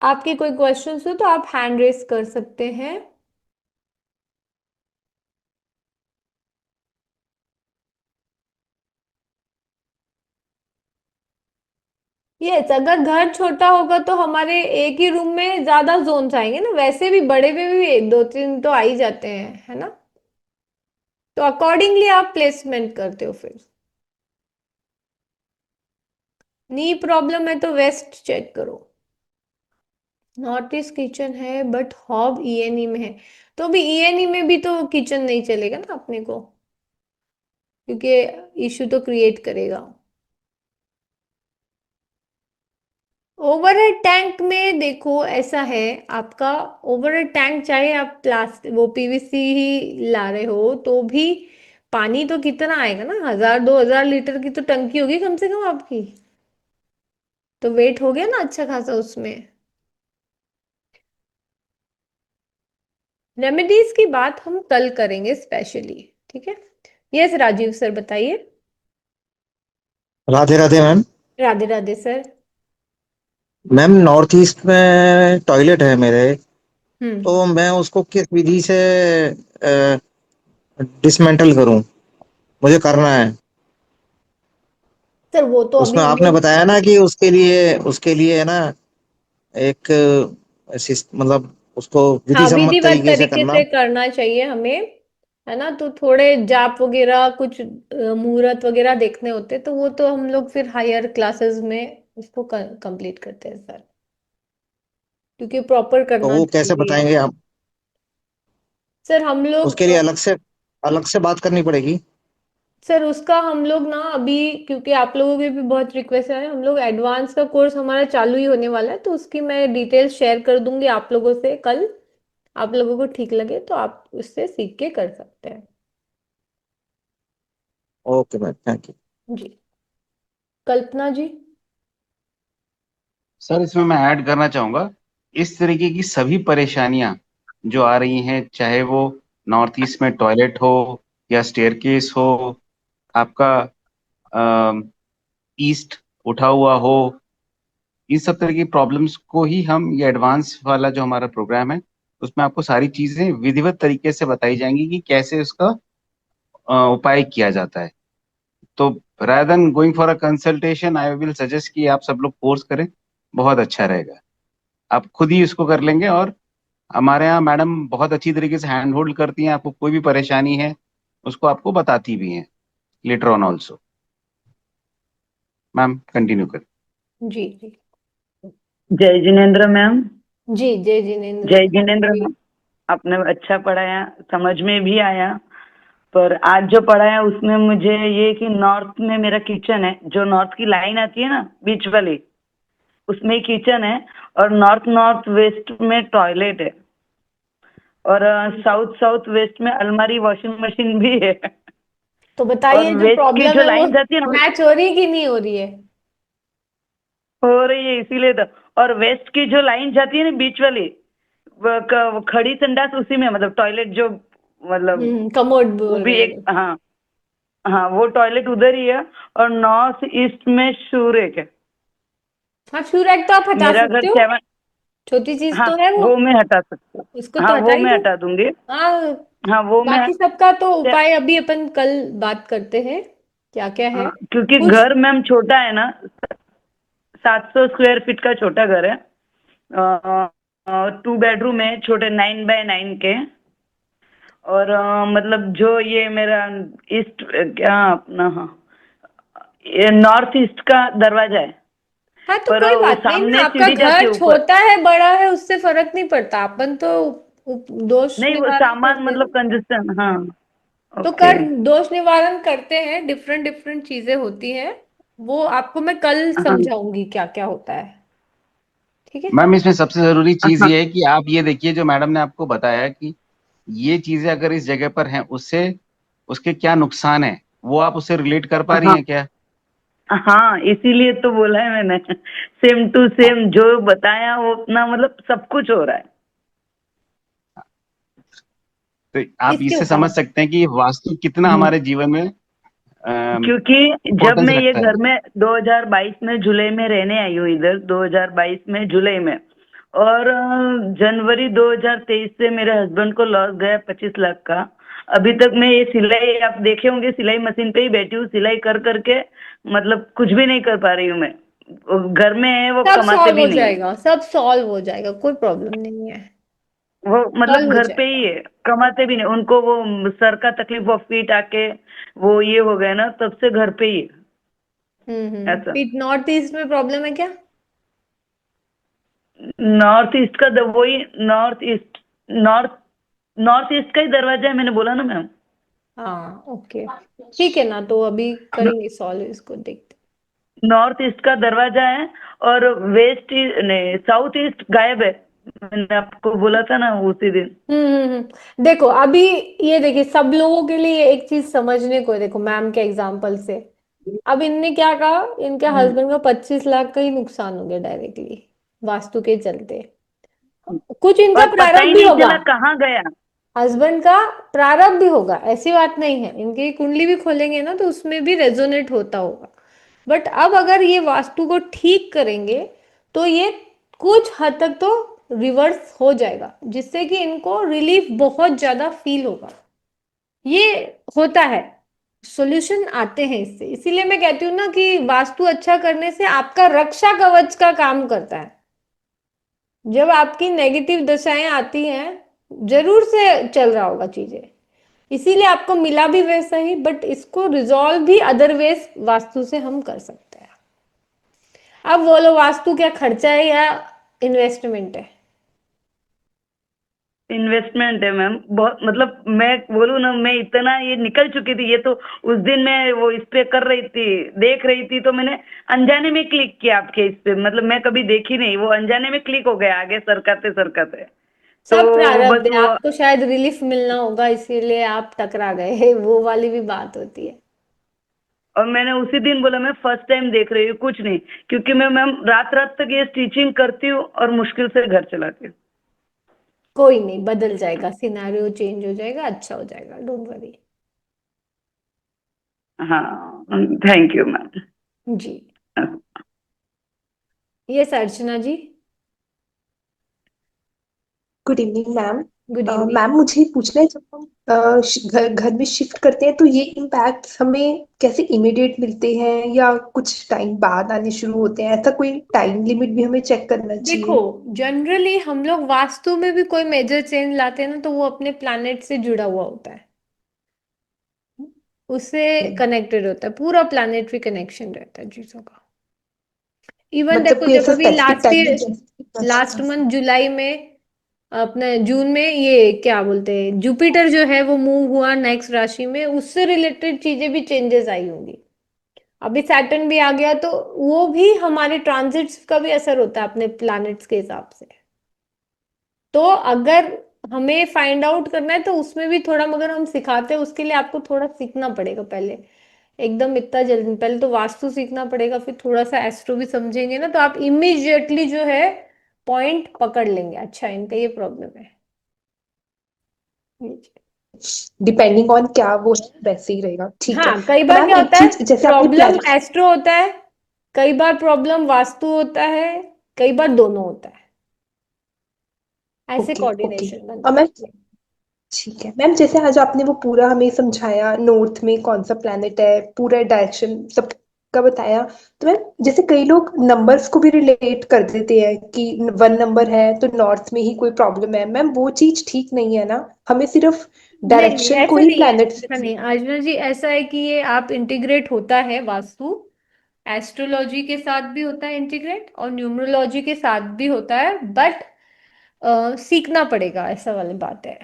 आपके कोई क्वेश्चंस हो तो आप हैंड रेस कर सकते हैं। यस, अगर घर छोटा होगा तो हमारे एक ही रूम में ज्यादा जोन्स आएंगे ना, वैसे भी बड़े में भी दो तीन तो आ ही जाते हैं, है ना। तो अकॉर्डिंगली आप प्लेसमेंट करते हो फिर। नी प्रॉब्लम है तो वेस्ट चेक करो। नॉर्थ ईस्ट किचन है बट हॉब ईएनई में है, तो भी ईएनई में भी तो किचन नहीं चलेगा ना अपने को, क्योंकि इश्यू तो क्रिएट करेगा। ओवरहेड टैंक में देखो ऐसा है, आपका ओवरहेड टैंक चाहे आप प्लास्टिक वो पीवीसी ही ला रहे हो तो भी पानी तो कितना आएगा ना, 1000 2000 लीटर की तो टंकी होगी कम से कम आपकी। तो वेट हो गया ना अच्छा खासा उसमें। रेमेडीज की बात हम कल करेंगे स्पेशली, ठीक है। यस राजीव सर बताइए। Radhe Radhe ma'am. Radhe Radhe sir. Ma'am north east में टॉयलेट है मेरे, हम्म। तो मैं उसको किस विधि से डिसमेंटल करूं, मुझे करना है। सर वो तो अभी उसमें हम आपने लोग, बताया ना कि उसके लिए है ना एक मतलब उसको विधि हाँ सम्मत विधिवत तरीके से तरीके करना। से करना चाहिए हमें, है ना। तो थोड़े जाप वगैरह कुछ मुहूर्त वगैरह देखने होते तो वो तो हम लोग फिर हायर क्लासेस में उसको कंप्लीट करते हैं सर, क्योंकि प्रॉपर तो करना वो कैसे जरूरी है। बताएंगे आप? सर हम लोग उसके लिए अलग से बात करनी पड़ेगी। सर उसका हम लोग ना अभी, क्योंकि आप लोगों की भी बहुत रिक्वेस्ट है, हम लोग एडवांस का कोर्स हमारा चालू ही होने वाला है, तो उसकी मैं डिटेल्स शेयर कर दूंगी आप लोगों से कल। आप लोगों को ठीक लगे तो आप उससे सीख के कर सकते हैं। Okay ma'am, thank you. जी। कल्पना जी। सर इसमें मैं ऐड करना चाहूंगा, इस तरीके की सभी परेशानियां जो आ रही हैं, चाहे वो नॉर्थ ईस्ट में टॉयलेट हो या स्टेयरकेस हो, आपका ईस्ट उठा हुआ हो, इन सब तरह की प्रॉब्लम्स को ही हम ये एडवांस वाला जो हमारा प्रोग्राम है उसमें आपको सारी चीजें विधिवत तरीके से बताई जाएंगी कि कैसे उसका उपाय किया जाता है। तो rather than going for a consultation, I will suggest कि आप सब लोग कोर्स करें, बहुत अच्छा रहेगा। आप खुद ही इसको कर लेंगे। और हमारे यहाँ मैडम बहुत अच्छी तरीके से हैंड होल्ड करती हैं, आपको कोई भी परेशानी है उसको आपको बताती भी हैं later on also. Ma'am continue करें। जी जी। जय जिनेन्द्र मैम। जी जय जिनेन्द्र जय जी। जिनेन्द्र मैम, आपने अच्छा पढ़ाया, समझ में भी आया। पर आज जो पढ़ाया उसमें मुझे ये कि नॉर्थ में मेरा किचन है, जो नॉर्थ की लाइन आती है ना बीच वाली, उसमें किचन है। और नॉर्थ नॉर्थ वेस्ट में टॉयलेट है। और साउथ साउथ वेस्ट में अलमारी वॉशिंग मशीन भी है। तो और बताइए जो वेस्ट की प्रॉब्लम जो है वो लाइन जाती है ना, मैच हो रही है कि नहीं हो रही है? हो रही है इसीलिए तो। और वेस्ट की जो लाइन जाती है ना बीच वाली, वो खड़ी संडास उसी में, मतलब टॉयलेट जो, मतलब कमोड वो बोल भी रहे एक, हो? हाँ हाँ, वो टॉयलेट उधर ही है। और नॉर्थ ईस्ट में शूरेक है। हाँ, फ्लूराइड तो आप हटा मेरा घर सकते हो, 7। छोटी चीज हाँ, तो है वो, वो मैं हटा सकती हूँ। उसको तो हाँ, हटा वो ही मैं दो। हटा दूंगी। हाँ, हाँ, वो मैं बाकी सबका तो उपाय अभी अपन कल बात करते हैं, क्या क्या है हाँ, क्योंकि कुछ। घर मैम छोटा है ना, 700 स्क्वायर फीट का छोटा घर है। 2 बेडरूम है, छोटे 9 बाय 9 के। और मतलब जो ये मेरा ईस्ट, क्या अपना, हाँ, ये नॉर्थ ईस्ट का दरवाजा है। हाँ, तो पर कोई वो बात नहीं ना, सामने आपका सीढ़ी जाती घर है ऊपर। छोटा है बड़ा है उससे फर्क नहीं पड़ता, अपन तो दोष नहीं, वो निवारण सामान करते हैं। मतलब कंजेस्शन, हाँ। तो ओके। कर दोष निवारण करते हैं, डिफरेंट डिफरेंट चीजें होती हैं, वो आपको मैं कल हाँ समझाऊंगी क्या क्या होता है। ठीक है। मैम इसमें सबसे जरूरी चीज हाँ ये है कि आप ये देखिए जो मैडम ने आपको बताया कि ये चीजें अगर इस जगह पर हैं उससे उसके क्या नुकसान है, वो आप उससे रिलेट कर पा रही हाँ हैं क्या? हाँ, इसीलिए तो बोला है मैंने। सेम टू सेम जो बताया वो उतना, मतलब सब कुछ हो रहा है। तो आप इसके इससे ऊपर समझ सकते हैं कि वास्तु कितना हम्म, हमारे जीवन में क्योंकि जब इम्पोर्टेंस मैं ये रखता घर है। में 2022 में जुलाई में रहने आई हूँ, इधर 2022 में जुलाई में। और जनवरी 2023 से मेरे हस्बैंड को लॉस गया 25 लाख का। अभी तक मैं ये सिलाई, आप देखे होंगे, सिलाई मशीन पे ही बैठी हूँ, सिलाई कर करके मतलब कुछ भी नहीं कर पा रही हूँ मैं। वो घर में है, वो सब कमाते सॉल्व भी हो नहीं है। जाएगा, सब सॉल्व हो जाएगा, कोई प्रॉब्लम नहीं है, वो सॉल्व मतलब हो घर पे ही जाएगा। है, कमाते भी नहीं। उनको वो सर का तकलीफ, वो फीट आके वो ये हो गया ना, तब से घर पे ही है। ऐसा। फिर नॉर्थ ईस्ट में प्रॉब्लम है क्या? नॉर्थ ईस्ट का वही, north east, north north east का ही दरवाजा है, मैंने बोला ना मैम। हाँ ओके, ठीक है ना, तो अभी करेंगे सॉल्व, इसको देखते। नॉर्थ ईस्ट का दरवाजा है। और वेस्ट नहीं, साउथ ईस्ट गायब है। मैंने आपको बोला था ना उसी दिन। देखो अभी, ये देखिए सब लोगों के लिए एक चीज समझने को है, देखो मैम के एग्जाम्पल से, अब इनने क्या कहा, इनके हम्म, हस्बैंड का 25 लाख का ही नुकसान हो गया डायरेक्टली वास्तु के चलते। कुछ इनका और पता ही प्रारब्ध भी नहीं होगा, चला कहाँ गया। हस्बैंड का प्रारब्ध भी होगा, ऐसी बात नहीं है, इनकी कुंडली भी खोलेंगे ना तो उसमें भी रेजोनेट होता होगा। बट अब अगर ये वास्तु को ठीक करेंगे तो ये कुछ हद तक तो रिवर्स हो जाएगा, जिससे कि इनको रिलीफ बहुत ज्यादा फील होगा। ये होता है, सॉल्यूशन आते हैं इससे, इसीलिए मैं कहती हूँ ना कि वास्तु अच्छा करने से आपका रक्षा कवच का काम करता है। जब आपकी नेगेटिव दशाएं आती हैं, जरूर से चल रहा होगा चीजें, इसीलिए आपको मिला भी वैसा ही, बट इसको रिजॉल्व भी अदर वेज वास्तु से हम कर सकते हैं। अब बोलो वास्तु क्या खर्चा है या इन्वेस्टमेंट है? इन्वेस्टमेंट है मैम, बहुत, मतलब मैं बोलूँ ना, मैं इतना ये निकल चुकी थी ये तो। उस दिन मैं वो इस पे कर रही थी, देख रही थी, तो मैंने अनजाने में क्लिक किया आपके इस पे, मतलब मैं कभी देखी नहीं, वो अनजाने में क्लिक हो गया आगे सरकाते सरकाते। तो सब प्रारब्ध बस है, वो। आपको शायद रिलीफ मिलना होगा इसीलिए आप टकरा गए, वो वाली भी बात होती है। और मैंने उसी दिन बोला मैं फर्स्ट टाइम देख रही हूँ, कुछ नहीं, क्योंकि मैं मैम रात रात तक ये स्टिचिंग करती हूँ और मुश्किल से घर चलाती हूँ। कोई नहीं, बदल जाएगा, सिनारियो चेंज हो जाएगा, अच्छा हो जाएगा, डोंट वरी। हाँ, थैंक यू मैम। जी। Yes Archana ji. Good evening ma'am. Good evening. Ma'am मुझे पूछना है, जब हम घर घर में शिफ्ट करते हैं तो ये इम्पैक्ट हमें कैसे इमीडिएट मिलते हैं या कुछ टाइम बाद आने शुरू होते हैं? ऐसा कोई टाइम लिमिट भी हमें चेक करना देखो, चाहिए? जनरली हम लोग वास्तु में भी कोई मेजर चेंज लाते हैं ना, तो वो अपने प्लैनेट से जुड़ा हुआ होता है, उससे कनेक्टेड होता है, पूरा प्लानिटरी कनेक्शन रहता है चीजों का। इवन मतलब देखो, कोई जब ऐसा अभी स्पेसिफिक टाइम जैसे? लास्ट अच्छा। मंथ जुलाई में, अपने जून में, ये क्या बोलते हैं, जुपिटर जो है वो मूव हुआ नेक्स्ट राशि में, उससे रिलेटेड चीजें भी चेंजेस आई होंगी। अभी सैटर्न भी आ गया, तो वो भी हमारे ट्रांजिट्स का भी असर होता है अपने प्लैनेट्स के हिसाब से। तो अगर हमें फाइंड आउट करना है तो उसमें भी थोड़ा, मगर हम सिखाते हैं उसके लिए आपको थोड़ा सीखना पड़ेगा पहले। एकदम इतना जल्दी पहले तो वास्तु सीखना पड़ेगा, फिर थोड़ा सा एस्ट्रो भी समझेंगे ना, तो आप इमीडिएटली जो है पॉइंट पकड़ लेंगे, अच्छा इनका ये प्रॉब्लम है। डिपेंडिंग ऑन क्या वो है, वैसे ही रहेगा। ठीक है। हाँ, कई और बार मैम क्या एक होता है, चीज, जैसे आपने प्रॉब्लम प्लान। एस्ट्रो होता है, कई बार प्रॉब्लम वास्तु होता है, कई बार दोनों होता है, ऐसे ओके ओके। कोऑर्डिनेशन और बनता मैम, है। ठीक है मैम, जैसे आज आपने वो पूरा हमें समझाया, नॉर्थ में कौन सा प्लैनेट है, पूरा डायरेक्शन सबका बताया। तो मैम जैसे कई लोग नंबर्स को भी रिलेट कर देते हैं कि 1 नंबर है तो नॉर्थ में ही कोई प्रॉब्लम है। मैम वो चीज ठीक नहीं है ना, हमें सिर्फ नहीं नहीं, डायरेक्शन को ऐसा ही नहीं है, प्लैनेट ऐसा से। नहीं आजना जी, ऐसा है कि ये आप इंटीग्रेट होता है वास्तु, एस्ट्रोलॉजी के साथ भी होता है इंटीग्रेट, और न्यूमरोलॉजी के साथ भी होता है, बट सीखना पड़ेगा, ऐसा वाली बात है।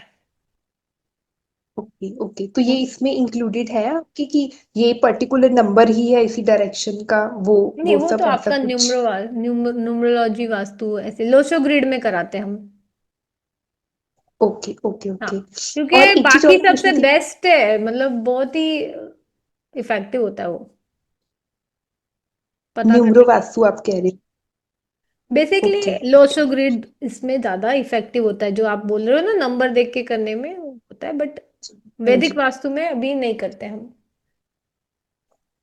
ओके ओके, तो ये इसमें इंक्लूडेड है आपके कि ये पर्टिकुलर नंबर ही है इसी डायरेक्शन का, नहीं, वो वो तो सब ऐसा आपका कुछ? न्यूमरोलॉजी वास्तु ऐसे लोशो ग्रिड में कराते हैं हम। ओके ओके हाँ, ओके। और क्योंकि एक चीज बाकी और सबसे पूछनी थी। बेस्ट है, मतलब बहुत ही इफेक्टिव होता है वो, पता न्यूमरो करने। वास्तु आप कह रहे basically okay okay. Lo Shu grid इसमें ज्यादा इफेक्टिव होता है, जो आप बोल रहे हो ना नंबर देख के करने में वो होता है, बट हाँ वैदिक जी। वास्तु में अभी नहीं करते हम।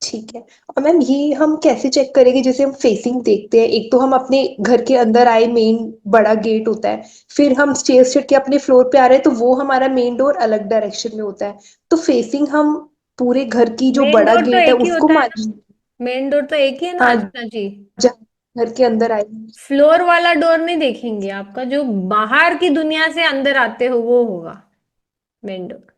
ठीक है। और मैम ये हम कैसे चेक करेंगे? जैसे हम फेसिंग देखते हैं, एक तो हम अपने घर के अंदर आए, मेन बड़ा गेट होता है, फिर हम स्टेयर्स चढ़ के अपने फ्लोर पे आ रहे हैं तो वो हमारा मेन डोर अलग डायरेक्शन में होता है। तो फेसिंग हम पूरे घर की जो मेन बड़ा डोर तो गेट है एक ही उसको होता है ना, मान। मेन डोर तो एक ही है ना हाँ, अर्चना जी। जहाँ घर के अंदर आए। फ्लोर वाला डोर नहीं देखेंगे, आपका जो बाहर की दुनिया से अंदर आते हो वो होगा मेन डोर।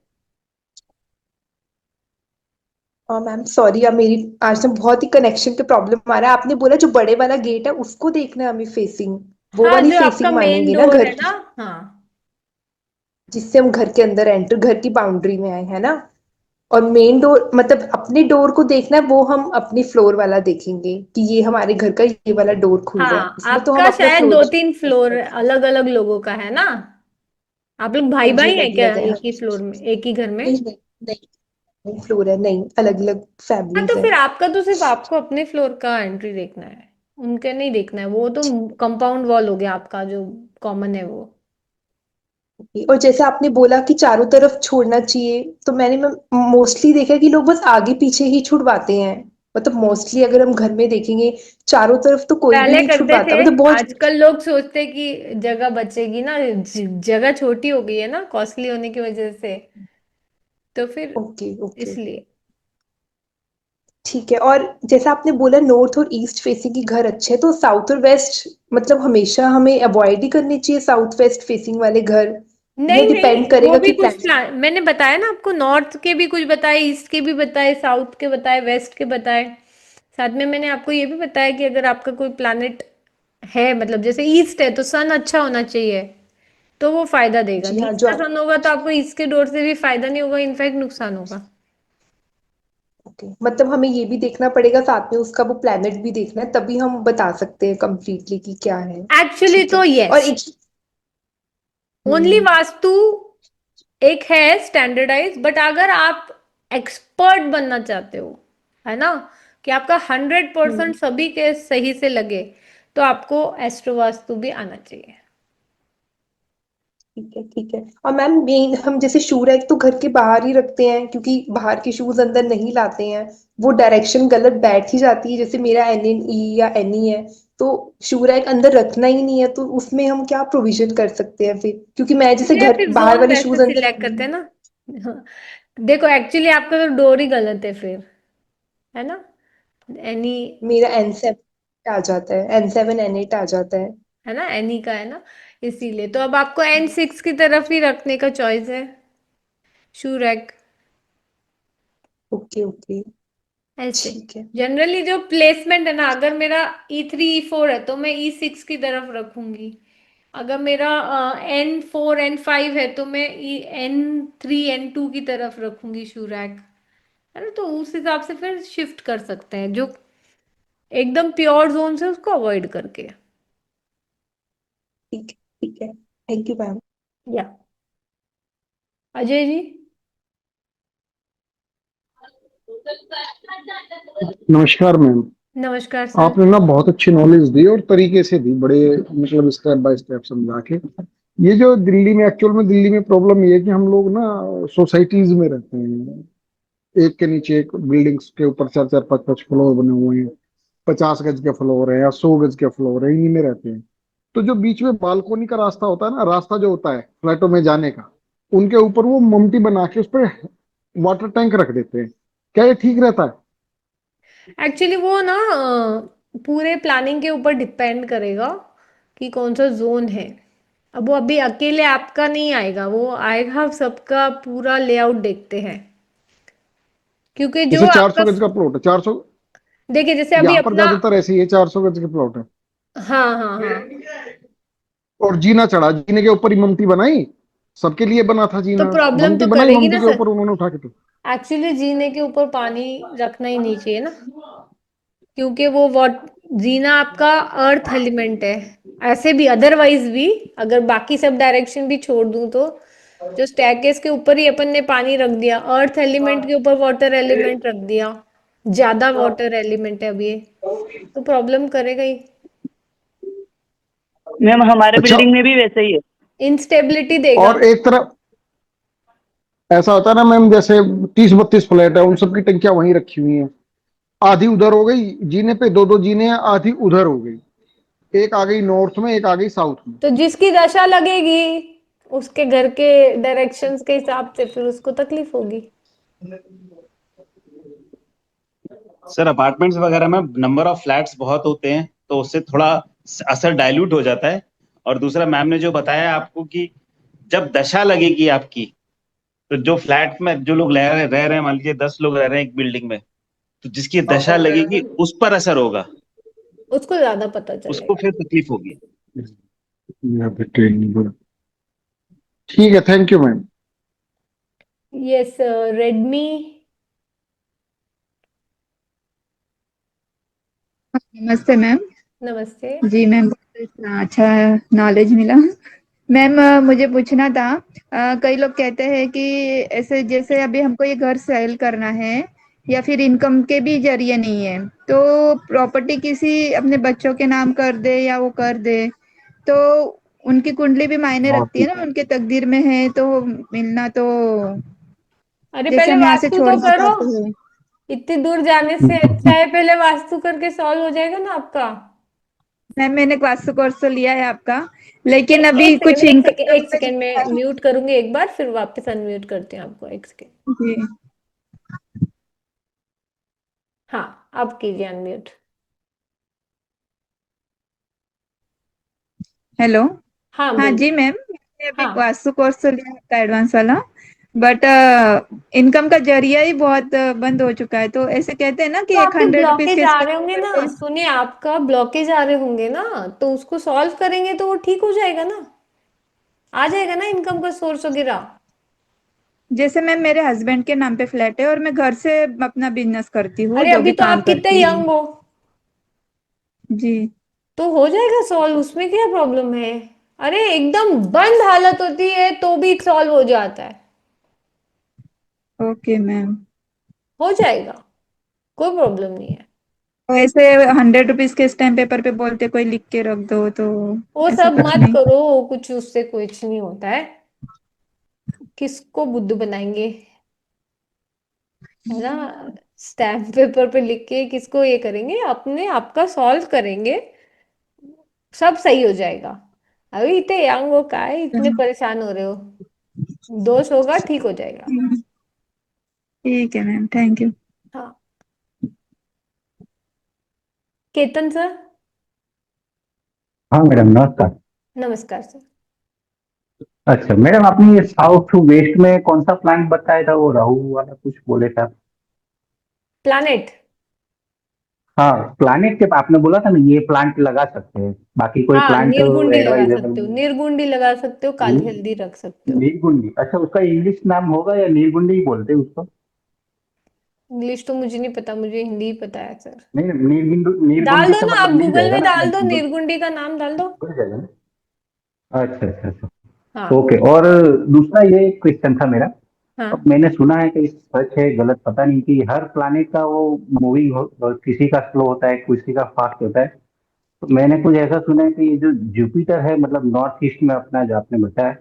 हाँ मैम सॉरी, अब मेरी आज ना बहुत ही कनेक्शन के प्रॉब्लम आ रहा है। आपने बोला जो बड़े वाला गेट है उसको देखना है हमें फेसिंग, वो हाँ, वाली जो आपका फेसिंग मेन मानेंगे ना डोर घर है ना। की, हाँ जिससे हम घर के अंदर एंटर, घर की बाउंड्री में आए, है ना? और मेन डोर मतलब अपने डोर को देखना है, वो हम अपनी फ्लोर वाला देखेंगे कि ये हमारे घर का ये वाला डोर खुल रहा है, हाँ, उसमें तो हम आपका अपना शायद फ्लोर। 2-3 फ्लोर अलग अलग लोगों का है ना, आप लोग हाँ भाई जी, भाई हैं अलग क्या अलग है, हाँ एक ही जी। फ्लोर में, एक ही घर में? नहीं नहीं नहीं, फ्लोर है नहीं, अलग अलग हाँ, तो फैमिलीज है। फिर आपका तो सिर्फ आपको अपने फ्लोर का एंट्री देखना है, उनके नहीं देखना है, वो तो कंपाउंड वॉल हो गया आपका जो कॉमन है वो। और जैसे आपने बोला कि चारों तरफ छोड़ना चाहिए, तो मैंने मोस्टली देखा है कि लोग बस आगे पीछे ही छुड़वाते हैं। मतलब मोस्टली अगर हम घर में देखेंगे, चारों तरफ तो कोई भी पहले नहीं करते थे, छुड़वाता, मतलब बहुत। आजकल लोग सोचते कि जगह बचेगी ना, जगह छोटी हो गई है ना कॉस्टली होने की वजह से, तो फिर ओके ओके, इसलिए। ठीक है। और जैसा आपने बोला नॉर्थ और ईस्ट फेसिंग की घर अच्छे हैं, तो साउथ और वेस्ट मतलब हमेशा हमें अवॉइड ही करनी चाहिए साउथ वेस्ट फेसिंग वाले घर? ये नहीं डिपेंड नहीं, वो करेगा भी कि कुछ प्लान। प्लान मैंने बताया ना आपको, नॉर्थ के भी कुछ बताए, ईस्ट के भी बताए, साउथ के बताए, वेस्ट के बताए। साथ में मैंने आपको ये भी बताया कि अगर आपका कोई प्लैनेट है, मतलब जैसे ईस्ट है तो सन अच्छा होना चाहिए, तो वो फायदा देगा। जी हाँ, नीच जो का आप। सन होगा तो आपको ईस्ट के डोर से भी फायदा नहीं होगा, इनफैक्ट नुकसान होगा। ओके, मतलब हमें ये भी देखना पड़ेगा साथ में, उसका वो प्लैनेट भी देखना है, तभी हम बता सकते हैं कंप्लीटली कि क्या है। एक्चुअली ठीक तो है। और यस, एक। ओनली हम्म। वास्तु एक है स्टैंडर्डाइज, बट अगर आप एक्सपर्ट बनना चाहते हो, है ना, कि आपका 100% हम्म। सभी के सही से लगे, तो आपको एस्ट्रो वास्तु भी आना चाहिए। ठीक है, ठीक है। और मैम मेन हम जैसे शू रैक तो घर के बाहर ही रखते हैं क्योंकि बाहर के शूज अंदर नहीं लाते हैं, वो डायरेक्शन गलत बैठ ही जाती है, जैसे मेरा NNE या NE है, तो शू रैक अंदर रखना ही नहीं है, तो उसमें हम क्या प्रोविजन कर सकते हैं फिर, क्योंकि मैं जैसे ये घर फिर बाहर जोन वाले कैसे शूज अंदर। सिलेक्ट करते हैं ना। हाँ, देखो एक्चुअली आपका तो डोर ही गलत है फिर, है ना। एनी, मेरा N7 आ जाता है, N7 N8 आ जाता है। है ना, एनी का है ना, इसीलिए तो अब आपको N6 की तरफ ही रखने का चॉइस है, शू रैक। Okay, okay. ऐसे ठीक है। जनरली जो प्लेसमेंट है ना, अगर मेरा E3 E4 है तो मैं E6 की तरफ रखूंगी। अगर मेरा N4 N5 है तो मैं N3 N2 की तरफ रखूंगी शू रैक, है ना। तो उस हिसाब से फिर शिफ्ट कर सकते हैं, जो एकदम प्योर जोन से उसको अवॉइड करके। ठीक है, ठीक है। Thank you ma'am. या अजय जी। नमस्कार मैम। नमस्कार सर। आपने ना बहुत अच्छी नॉलेज दी और तरीके से दी, बड़े मतलब स्टेप बाय स्टेप समझा के। ये जो दिल्ली में, एक्चुअल में दिल्ली में प्रॉब्लम ये है कि हम लोग ना सोसाइटीज में रहते हैं, एक के नीचे एक, बिल्डिंग्स के ऊपर चार चार पांच पांच फ्लोर बने हुए हैं, 50 गज के फ्लोर है या 100 गज के फ्लोर है, इन्हीं में रहते हैं। तो जो बीच में बालकोनी का रास्ता होता है ना, रास्ता जो होता है फ्लैटों में जाने का, उनके ऊपर वो ममटी बना के उस पर वाटर टैंक रख देते हैं। क्या ये ठीक रहता है? एक्चुअली वो ना पूरे प्लानिंग के ऊपर डिपेंड करेगा कि कौन सा जोन है। अब वो अभी अकेले आपका नहीं आएगा, वो आएगा सबका पूरा लेआउट देखते हैं, क्योंकि जो जैसे चार आपका, सौ गज का प्लॉट है, 400, देखिए जैसे अभी यहाँ पर अपना, ज्यादातर ऐसे ही है, 400 गज के प्लॉट है। हाँ हाँ हाँ, और जीना चढ़ा, जीने के ऊपर ही ममटी बनाई, सबके लिए बना था तो जीना। प्रॉब्लम ममटी तो बनाई, करेगी ममटी ना के सर। ऊपर उन्होंने उठा के तो। एक्चुअली जीने के ऊपर पानी रखना ही नहीं चाहिए ना, क्योंकि वो वॉट, जीना आपका अर्थ एलिमेंट है। ऐसे भी अदरवाइज भी, अगर बाकी सब डायरेक्शन भी छोड़ दूं तो जो स्टैरकेस के ऊपर ही अपन ने पानी रख दिया, अर्थ एलिमेंट के ऊपर वाटर एलिमेंट रख दिया, ज्यादा वाटर एलिमेंट है अब ये, तो प्रॉब्लम करेगा ही, मैम हमारे अच्छा, बिल्डिंग में भी वैसे ही है। इंस्टेबिलिटी देगा। और एक तरफ ऐसा होता है ना मैम, जैसे 30-32 फ्लैट है, उन सबकी टंकियां वहीं रखी हुई हैं, आधी उधर हो गई जीने पे, दो दो जीने हैं, आधी उधर हो गई, एक आ गई नॉर्थ में, एक आ गई साउथ में। तो जिसकी दशा लगेगी उसके घर के डायरेक्शंस के हिसाब से फिर उसको तकलीफ होगी। सर अपार्टमेंट्स वगैरह में नंबर ऑफ फ्लैट्स बहुत होते हैं, तो उससे थोड़ा असर डाइल्यूट हो जाता है। और दूसरा मैम ने जो बताया आपको कि जब दशा लगेगी आपकी, तो जो फ्लैट में जो लोग रह रहे हैं, मान लीजिए 10 लोग रह रहे हैं एक बिल्डिंग में, तो जिसकी दशा लगेगी उस पर असर होगा, उसको ज्यादा पता उसको चलेगा। फिर तकलीफ होगी। यहाँ पे ट्रेनिंग। ठीक है, thank you ma'am. Yes, Redmi. नमस्ते मैम। नमस्ते। जी मैम, बहुत अच्छा नॉलेज मिला। मैम मुझे पूछना था, कई लोग कहते हैं कि ऐसे जैसे अभी हमको ये घर सेल करना है या फिर इनकम के भी जरिए नहीं है, तो प्रॉपर्टी किसी अपने बच्चों के नाम कर दे या वो कर दे, तो उनकी कुंडली भी मायने बहुत रखती है ठीक ना, है। उनके तकदीर में है तो मिलना तो, अरे जैसे पहले हम यहाँ से वास्तु तो छोड़ना करो, चाहते हैं। इतनी दूर जाने से अच्छा है पहले वास्तु करके सॉल्व हो जाएगा ना आपका। मैम मैंने वास्तु कोर्स तो लिया है आपका, लेकिन एक अभी सेकंड, कुछ एक इनकम सेकंड, का एक सेकंड में म्यूट करूंगी एक बार, फिर वापस अनम्यूट करते हैं आपको, एक सेकंड। जी। हाँ, अब कीजिए अनम्यूट। हेलो। हाँ हाँ बोलिए। जी मैम, मैंने अभी हाँ, वास्तु कोर्स तो लिया था एडवांस वाला, बट इनकम का जरिया ही बहुत बंद हो चुका है, तो ऐसे कहते हैं ना तो कि एक आपके 100 रुपीज ब्लॉकेज के आ स्केल रहे होंगे ना, करके। सुनिए आपका ब्लॉकेज आ रहे होंगे ना, तो उसको सॉल्व करेंगे तो वो ठीक हो जाएगा ना, आ जाएगा ना इनकम का सोर्स वगैरह। जैसे मैम मेरे हस्बैंड के नाम पे फ्लैट है और मैं घर से अपना बिजनेस करती हूँ, अरे जो अभी भी तो काम आप कितने करती हूँ। यंग हो, जी। तो हो जाएगा सॉल्व, उसमें क्या प्रॉब्लम है। अरे एकदम बंद हालत होती है तो भी सॉल्व हो जाता है, ओके मैम। हो जाएगा, कोई प्रॉब्लम नहीं है। तो ऐसे 100 रुपीज के स्टैम्प पेपर पे बोलते कोई लिख के रख दो, तो वो ऐसा सब कुछ मत नहीं? करो, कुछ उससे कुछ नहीं होता है। किसको बुद्धू बनाएंगे, है ना। स्टैम्प पेपर पे लिख के किसको ये करेंगे, अपने आप का सॉल्व करेंगे, सब सही हो जाएगा। अभी इतने यंग हो, काहे इतने परेशान हो रहे हो। दोष होगा, ठीक हो जाएगा। ठीक है मैम, थैंक यू। हाँ, केतन सर। हाँ मैडम, नमस्कार। नमस्कार सर। अच्छा मैडम, आपने ये साउथ टू वेस्ट में कौन सा प्लांट बताया था, वो राहु वाला कुछ बोले था? प्लानेट। हाँ, प्लानिट के आपने बोला था ना, ये प्लांट लगा सकते हैं, बाकी कोई हाँ, प्लांट निर्गुंडी लगा एडवाइजेबल? सकते हो, निर्गुंडी लगा सकते हो, काली हल्दी रख सकते हो। नीलगुंडी? अच्छा, उसका इंग्लिश नाम होगा या नीलगुंडी ही बोलते हैं उसको? इंग्लिश तो मुझे नहीं पता, मुझे हिंदी ही पता है सर। नहीं, नीलगुंडी, डाल नीलगुंडी दो से ना, आप मतलब मिल गूगल जाएगा में ना? डाल दो, निर्गुंडी का नाम डाल दो। मिल जाएगा ना? अच्छा अच्छा अच्छा। हाँ। ओके। और दूसरा ये क्वेश्चन था मेरा। अब हाँ। मैंने सुना है कि सच है गलत पता नहीं, कि हर प्लानिट का वो मूविंग हो, और किसी का स्लो होता है, किसी का फास्ट होता है। तो मैंने कुछ ऐसा सुना है कि ये जो जुपिटर है, मतलब नॉर्थ ईस्ट में अपना, जो आपने बताया,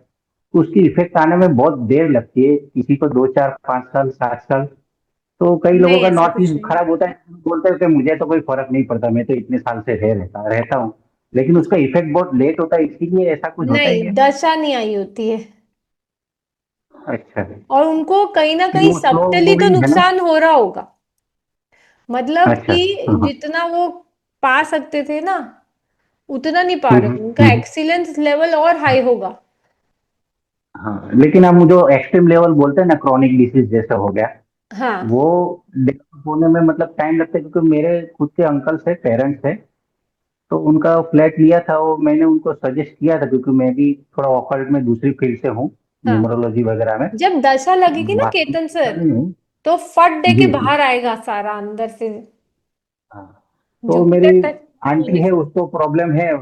उसकी इफेक्ट आने में बहुत देर लगती है, किसी को 2 4 5 साल 7 साल। तो कई लोगों नहीं, का ऐसा नॉर्थ कुछ ईस्ट नहीं। खराब होता है, बोलते हैं कि मुझे तो कोई फर्क नहीं पड़ता, मैं तो इतने साल से रहता हूँ। लेकिन उसका इफेक्ट बहुत लेट होता है, इसीलिए ऐसा कुछ होता है नहीं, क्या? दशा नहीं आई होती है। अच्छा। और उनको कहीं ना फिर कहीं वो स्लो सबटली तो मूविंग है ना? नुकसान हो रहा होगा। मतलब अच्छा। कि हाँ हाँ। जितना वो पा सकते थे ना, उतना नहीं पा रहे, उनका हम्म। एक्सीलेंस लेवल और हाई होगा। हाँ, लेकिन हम जो एक्सट्रीम लेवल बोलते हैं ना, क्रॉनिक डिसीज जैसा हो गया, हाँ। वो डेवलप होने में मतलब टाइम लगता है, क्योंकि मेरे खुद के अंकल्स है, पेरेंट्स है, तो उनका फ्लैट लिया था वो, मैंने उनको सजेस्ट किया था, क्योंकि मैं भी थोड़ा ऑकल्ट में दूसरी फील्ड से हूँ, हाँ, न्यूमरोलॉजी वगैरह में। जब दशा लगेगी ना वास्तविक केतन सर, नहीं हूँ। तो फट दे के जी जी। बाहर आएगा सारा अंदर से। हाँ। तो मेरी जुपिटर टच आंटी होने है, से। उसको प्रॉब्लम है,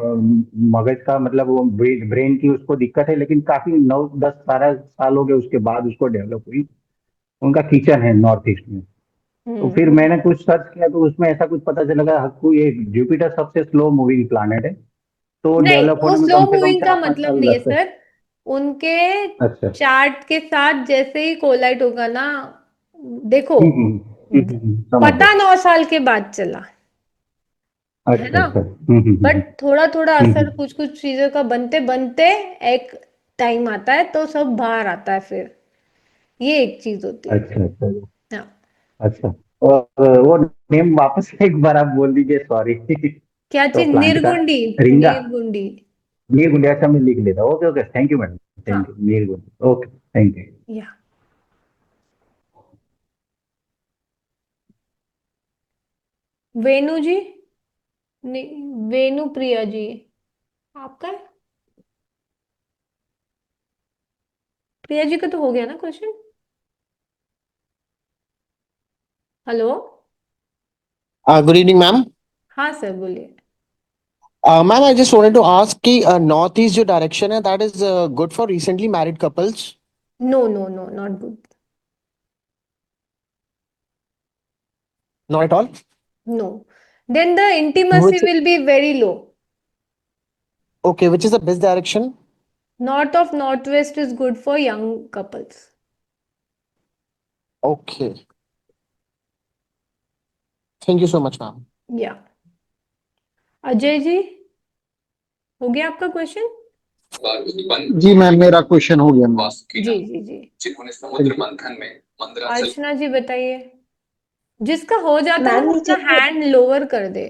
मगज का, मतलब वो ब्रेन की उसको दिक्कत है, लेकिन काफी 9 10 12 साल हो गए उसके बाद उसको डेवलप हुई। उनका किचन है नॉर्थ ईस्ट में। तो फिर हम्म। मैंने कुछ सर्च किया, तो उसमें ऐसा कुछ पता चला, हक्कू ये जुपिटर सबसे स्लो मूविंग प्लानेट है, तो नहीं, डेवलप वो होने में स्लो कम से कम मूविंग का 4 5 साल मतलब नहीं है लगते हैं। सर। उनके अच्छा। चार्ट के साथ जैसे ही कोलाइड होगा ना, देखो, समझ पता गया। 9 साल के बाद चला, है अच्छा ना। अच्छा। बट थोड़ा थोड़ा असर हम्म। कुछ कुछ चीजों का बनते बनते एक टाइम आता है तो सब बाहर आता है फिर। ये एक चीज होती है। अच्छा अच्छा हाँ। अच्छा। और वो नेम वापस एक बार आप बोल दीजिए, सॉरी। क्या तो चीज? प्लांट का निर्गुंडी। रिंगा, निर्गुंडी। नील गुंडिया, अच्छा मैं लिख लेता हूँ। Okay okay, thank you madam. हाँ। थैंक यू, नील गुंडी, ओके, थैंक यू। या वेनु जी। वेनु प्रिया जी, आपका है? प्रिया जी का तो हो गया ना question. Hello. Good evening, ma'am. हाँ सर, बोलिए। Ma'am, I just wanted to ask कि northeast जो direction है, that is good for recently married couples. No no no, not good. Not at all. No, then the intimacy Which will be very low. okay, which is the best direction? North of north west is good for young couples. Okay. Thank you so much, ma'am. या अजय जी, हो गया आपका question? जी ma'am, मेरा question हो गया ma'am. जी जी जी। Thank you. अर्चना जी बताइए। जिसका हो जाता है ना, मैम वो ये अपना जैसे हैंड लोअर कर दे।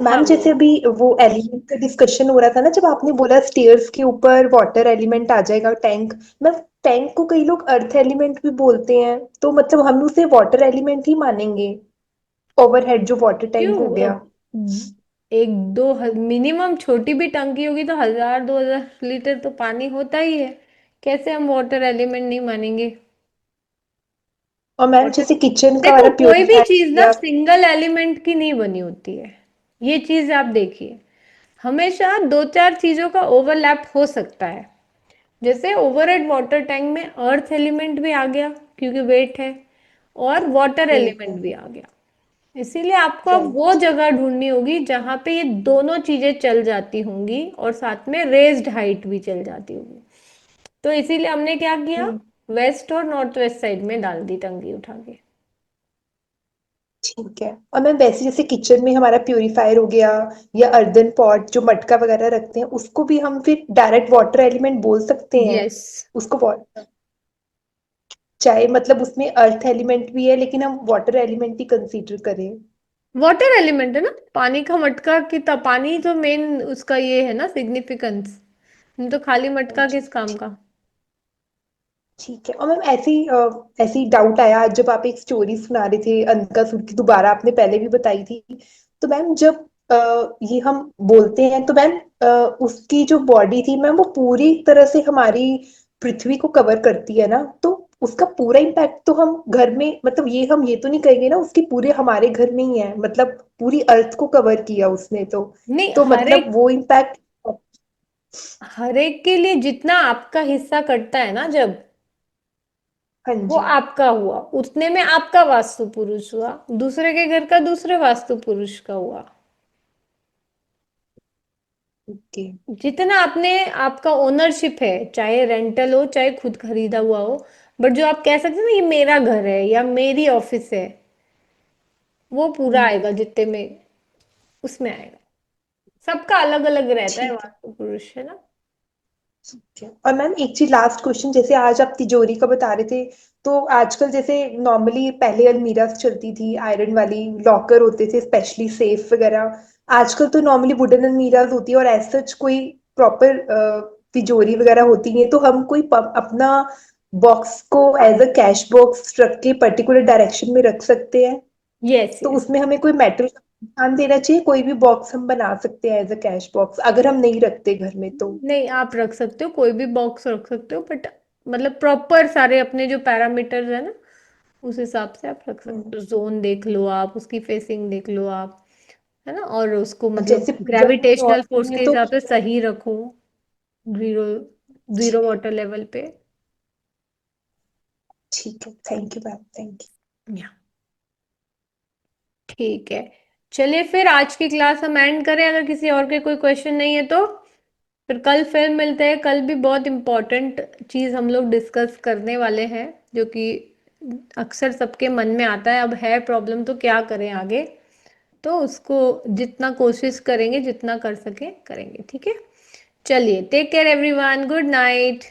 हाँ, मैम जैसे बोलिए। अभी वो एलिमेंट का डिस्कशन हो रहा था ना, जब आपने बोला स्टेयर्स के ऊपर वाटर एलिमेंट आ जाएगा, टैंक। मैम, टैंक को कई लोग अर्थ एलिमेंट भी बोलते हैं, तो मतलब हम उसे वाटर एलिमेंट ही मानेंगे? ओवरहेड जो वाटर टैंक हो क्यों? गया। एक दो मिनिमम छोटी भी टंकी होगी तो 1000 2000 लीटर तो पानी होता ही है। कैसे हम वाटर एलिमेंट नहीं मानेंगे? और मैम वाटर, जैसे किचन का देखो, हमारा कोई भी प्योरीफायर चीज ना या सिंगल एलिमेंट की नहीं बनी होती है। ये चीज आप देखिए, हमेशा दो चार चीजों का ओवरलैप हो सकता है। जैसे ओवरहेड वाटर टैंक में अर्थ एलिमेंट भी आ गया क्योंकि वेट है, और वाटर ठीक एलिमेंट है। भी आ गया। इसीलिए आपको अब राइट। वो जगह ढूंढनी होगी जहां पे ये दोनों चीजें चल जाती होंगी और साथ में रेज्ड हाइट भी चल जाती होगी। तो इसीलिए हमने क्या किया, वेस्ट और नॉर्थ वेस्ट साइड में डाल दी टंकी उठा के। ठीक है। और मैम वैसे जैसे किचन में हमारा प्यूरीफायर हो गया या अर्दन पॉट जो मटका वगैरह रखते हैं उसको भी हम फिर डायरेक्ट वाटर एलिमेंट बोल सकते हैं? यस, उसको चाहे मतलब उसमें अर्थ एलिमेंट भी है लेकिन हम वाटर एलिमेंट ही कंसीडर करें? वाटर एलिमेंट है ना, पानी का मटका की पानी तो मेन उसका ये है ना सिग्निफिकेंस, नहीं तो खाली मटका किस काम का। ठीक है। और मैम ऐसे ही डाउट आया आज जब आप एक स्टोरी सुना रहे थे अनकासुर की, दोबारा आपने पहले भी बताई थी। तो मैम जब ये हम बोलते हैं तो मैम उसकी जो बॉडी थी मैम वो पूरी तरह से हमारी पृथ्वी को कवर करती है ना, तो उसका पूरा इम्पैक्ट तो हम घर में मतलब ये हम ये तो नहीं कहेंगे ना उसकी पूरे हमारे घर में ही है, मतलब पूरी अर्थ को कवर किया उसने नहीं, तो हर मतलब एक वो इम्पैक्ट। हर एक के लिए जितना आपका हिस्सा कटता है ना, जब हाँ वो जी। आपका हुआ, उतने में आपका वास्तु पुरुष हुआ, दूसरे के घर का दूसरे वास्तु पुरुष का हुआ। ओके। जितना आपने आपका ओनरशिप है, चाहे रेंटल हो चाहे खुद खरीदा हुआ हो, बट जो आप कह सकते हैं ना ये मेरा घर है या मेरी ऑफिस है, वो पूरा आएगा जितने में उसमें आएगा। सबका अलग अलग रहता है ठीक है। वास्तु पुरुष, है ना। ठीक है। और मैम एक चीज लास्ट क्वेश्चन, जैसे आज आप तिजोरी का बता रहे थे, तो आजकल जैसे नॉर्मली पहले अलमीराज चलती थी आयरन वाली, लॉकर होते थे स्पेशली सेफ वगैरह, आजकल तो नॉर्मली वुडन अलमीराज होती है और एज सच कोई प्रॉपर तिजोरी वगैरह होती नहीं है, तो हम कोई अपना बॉक्स को एज अ कैश बॉक्स रख के पर्टिकुलर डायरेक्शन में रख सकते हैं? यस तो यस। उसमें हमें कोई मेटल का ध्यान देना चाहिए, कोई भी बॉक्स हम बना सकते हैं एज अ कैश बॉक्स अगर हम नहीं रखते घर में तो? नहीं, आप रख सकते हो, कोई भी बॉक्स रख सकते हो, बट मतलब प्रॉपर सारे अपने जो पैरामीटर्स है ना उस हिसाब से आप रख सकते हो। जोन देख लो आप, उसकी फेसिंग देख लो आप, है ना, और उसको मतलब जैसे पूजा का ग्रेविटेशनल नॉर्थ फोर्स में के है तो हिसाब से सही रखो, जीरो जीरो वाटर लेवल पे। ठीक है। थैंक यू मैम, थैंक या, ठीक है। चलिए फिर आज की क्लास हम एंड करें, अगर किसी और के कोई क्वेश्चन नहीं है तो फिर कल फिर मिलते हैं। कल भी बहुत इम्पोर्टेंट चीज़ हम लोग डिस्कस करने वाले हैं, जो कि अक्सर सबके मन में आता है, अब है प्रॉब्लम तो क्या करें आगे। तो उसको जितना कोशिश करेंगे, जितना कर सके करेंगे, ठीक है। चलिए, take care everyone, good night.